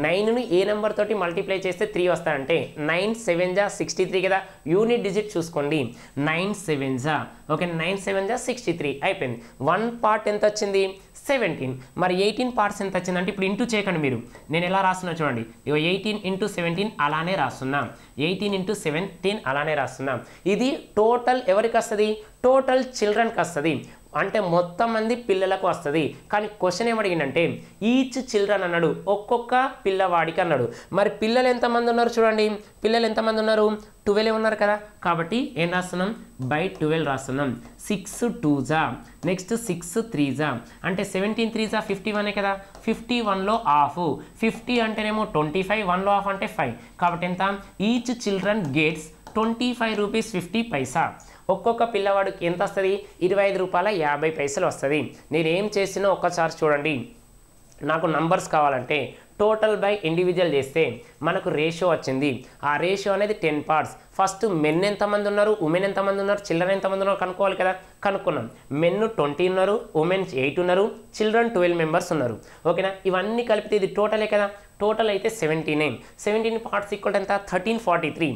9ను ఏ నెంబర్ తోటి మల్టిప్లై చేస్తే 3 వస్తాయంటే 9 7 63 కదా. యూనిట్ డిజిట్ చూసుకోండి, 9 7 ఓకే, 9 7 63 అయిపోయింది. 1 పార్ట్ ఎంత వచ్చింది, 17. మరి 18 పార్ట్స్ ఎంత వచ్చింది అంటే ఇప్పుడు ఇంటూ చేయకండి మీరు, నేను ఎలా రాస్తున్నా చూడండి. ఇగో 18 × 17 అలానే రాస్తున్నా, 18 × 17 అలానే రాస్తున్నా. ఇది టోటల్ ఎవరికి వస్తుంది, టోటల్ చిల్డ్రన్కి వస్తుంది, అంటే మొత్తం మంది పిల్లలకు వస్తుంది. కానీ క్వశ్చన్ ఏమడిగిందంటే ఈచ్ చిల్డ్రన్ అన్నాడు, ఒక్కొక్క పిల్లవాడికి అన్నాడు. మరి పిల్లలు ఎంతమంది ఉన్నారు చూడండి, పిల్లలు ఎంతమంది ఉన్నారు, 12 ఉన్నారు కదా. కాబట్టి ఏం రాస్తున్నాం, బై 12 రాస్తున్నాం. 6 2 నెక్స్ట్ 6 3 అంటే 17 3 51 కదా. 51లో హాఫ్, 50 అంటేనేమో 25, 1లో హాఫ్ అంటే 5. కాబట్టి ఎంత, ఈచ్ చిల్డ్రన్ గెట్స్ 25 రూపీస్ 50 పైసా. ఒక్కొక్క పిల్లవాడికి ఎంత వస్తుంది, 25 రూపాయల 50 పైసలు వస్తుంది. నేనేం చేసినా ఒక్కసారి చూడండి, నాకు నంబర్స్ కావాలంటే టోటల్ బై ఇండివిజువల్ చేస్తే మనకు రేషియో వచ్చింది. ఆ రేషియో అనేది 10 పార్ట్స్. ఫస్ట్ మెన్ ఎంతమంది ఉన్నారు, ఉమెన్ ఎంతమంది ఉన్నారు, చిల్డ్రన్ ఎంతమంది ఉన్నారు కనుక్కోవాలి కదా. కనుక్కున్నాం, మెన్ 20 ఉన్నారు, ఉమెన్ 8 ఉన్నారు, చిల్డ్రన్ 12 మెంబర్స్ ఉన్నారు. ఓకేనా, ఇవన్నీ కలిపితే ఇది టోటలే కదా. టోటల్ అయితే 17 పార్ట్స్ ఈక్వల్ ఎంత, 1343.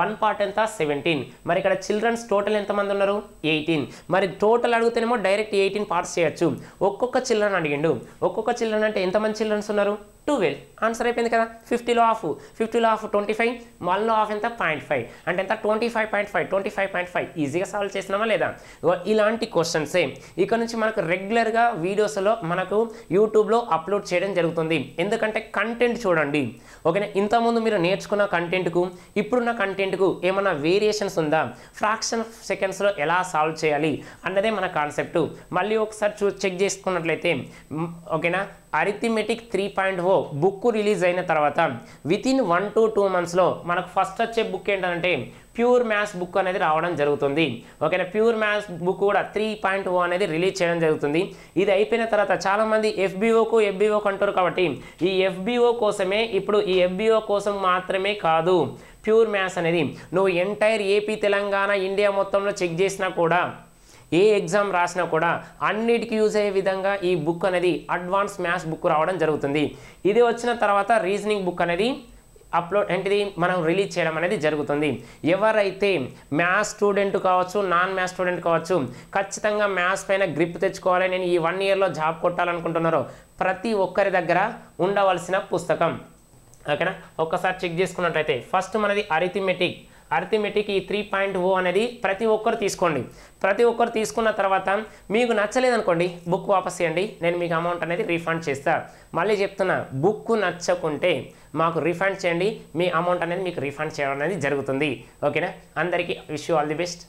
1 పార్ట్ ఎంత, 17. మరి ఇక్కడ చిల్డ్రన్స్ టోటల్ ఎంతమంది ఉన్నారు, 18. మరి టోటల్ అడిగితేనేమో డైరెక్ట్ 18 పార్ట్స్ చేయొచ్చు. ఒక్కొక్క చిల్డ్రన్ అడిగిండు, ఒక్కొక్క చిల్డ్రన్ అంటే ఎంతమంది చిల్డ్రన్స్ ఉన్నారు, 12 ఆన్సర్ అయిపోయింది కదా. 50లో హాఫ్ 25, 1లో హాఫ్ ఎంత 0.5 అంటే ఎంత 25.5 ఈజీగా సాల్వ్ చేసినామా లేదా. ఇలాంటి క్వశ్చన్సే ఇక్కడ నుంచి మనకు రెగ్యులర్గా వీడియోస్లో మనకు యూట్యూబ్లో అప్లోడ్ చేయడం జరుగుతుంది. ఎందుకంటే కంటెంట్ చూడండి ఓకేనా. ఇంతకుముందు మీరు నేర్చుకున్న కంటెంట్కు ఇప్పుడున్న కంటెంట్కు ఏమైనా వేరియేషన్స్ ఉందా, ఫ్రాక్షన్ ఆఫ్ సెకండ్స్లో ఎలా సాల్వ్ చేయాలి అన్నదే మన కాన్సెప్ట్. మళ్ళీ ఒకసారి చెక్ చేసుకున్నట్లయితే ఓకేనా, అరిథమెటిక్ 3.0 బుక్ రిలీజ్ అయిన తర్వాత వితిన్ 1 to 2 monthsలో మనకు ఫస్ట్ వచ్చే బుక్ ఏంటంటే ప్యూర్ మ్యాథ్స్ బుక్ అనేది రావడం జరుగుతుంది ఓకేనా. ప్యూర్ మ్యాథ్స్ బుక్ కూడా 3.0 అనేది రిలీజ్ చేయడం జరుగుతుంది. ఇది అయిపోయిన తర్వాత చాలామంది ఎఫ్బిఓకు అంటారు కాబట్టి ఈ ఎఫ్బిఓ కోసమే, ఇప్పుడు ఈ ఎఫ్బిఓ కోసం మాత్రమే కాదు ప్యూర్ మ్యాథ్స్ అనేది, నువ్వు ఎంటైర్ ఏపీ తెలంగాణ ఇండియా మొత్తంలో చెక్ చేసినా కూడా, ఏ ఎగ్జామ్ రాసినా కూడా అన్నిటికీ యూజ్ అయ్యే విధంగా ఈ బుక్ అనేది అడ్వాన్స్ మ్యాథ్స్ బుక్ రావడం జరుగుతుంది. ఇది వచ్చిన తర్వాత రీజనింగ్ బుక్ అనేది అప్లోడ్ ఏంటిది మనం రిలీజ్ చేయడం అనేది జరుగుతుంది. ఎవరైతే మ్యాథ్స్ స్టూడెంట్ కావచ్చు, నాన్ మ్యాథ్స్ స్టూడెంట్ కావచ్చు, ఖచ్చితంగా మ్యాథ్స్ పైన గ్రిప్ తెచ్చుకోవాలి, నేను ఈ 1 yearలో జాబ్ కొట్టాలనుకుంటున్నారో ప్రతి ఒక్కరి దగ్గర ఉండవలసిన పుస్తకం ఓకేనా. ఒక్కసారి చెక్ చేసుకున్నట్లయితే ఫస్ట్ మనది అరిథమెటిక్ ఈ 3.0 అనేది ప్రతి ఒక్కరు తీసుకోండి. ప్రతి ఒక్కరు తీసుకున్న తర్వాత మీకు నచ్చలేదనుకోండి బుక్ వాపస్ చేయండి, నేను మీకు అమౌంట్ అనేది రీఫండ్ చేస్తా. మళ్ళీ చెప్తున్నా, బుక్ నచ్చకుంటే మాకు రీఫండ్ చేయండి, మీ అమౌంట్ అనేది మీకు రీఫండ్ చేయడం అనేది జరుగుతుంది ఓకేనా. అందరికీ wish you all the best.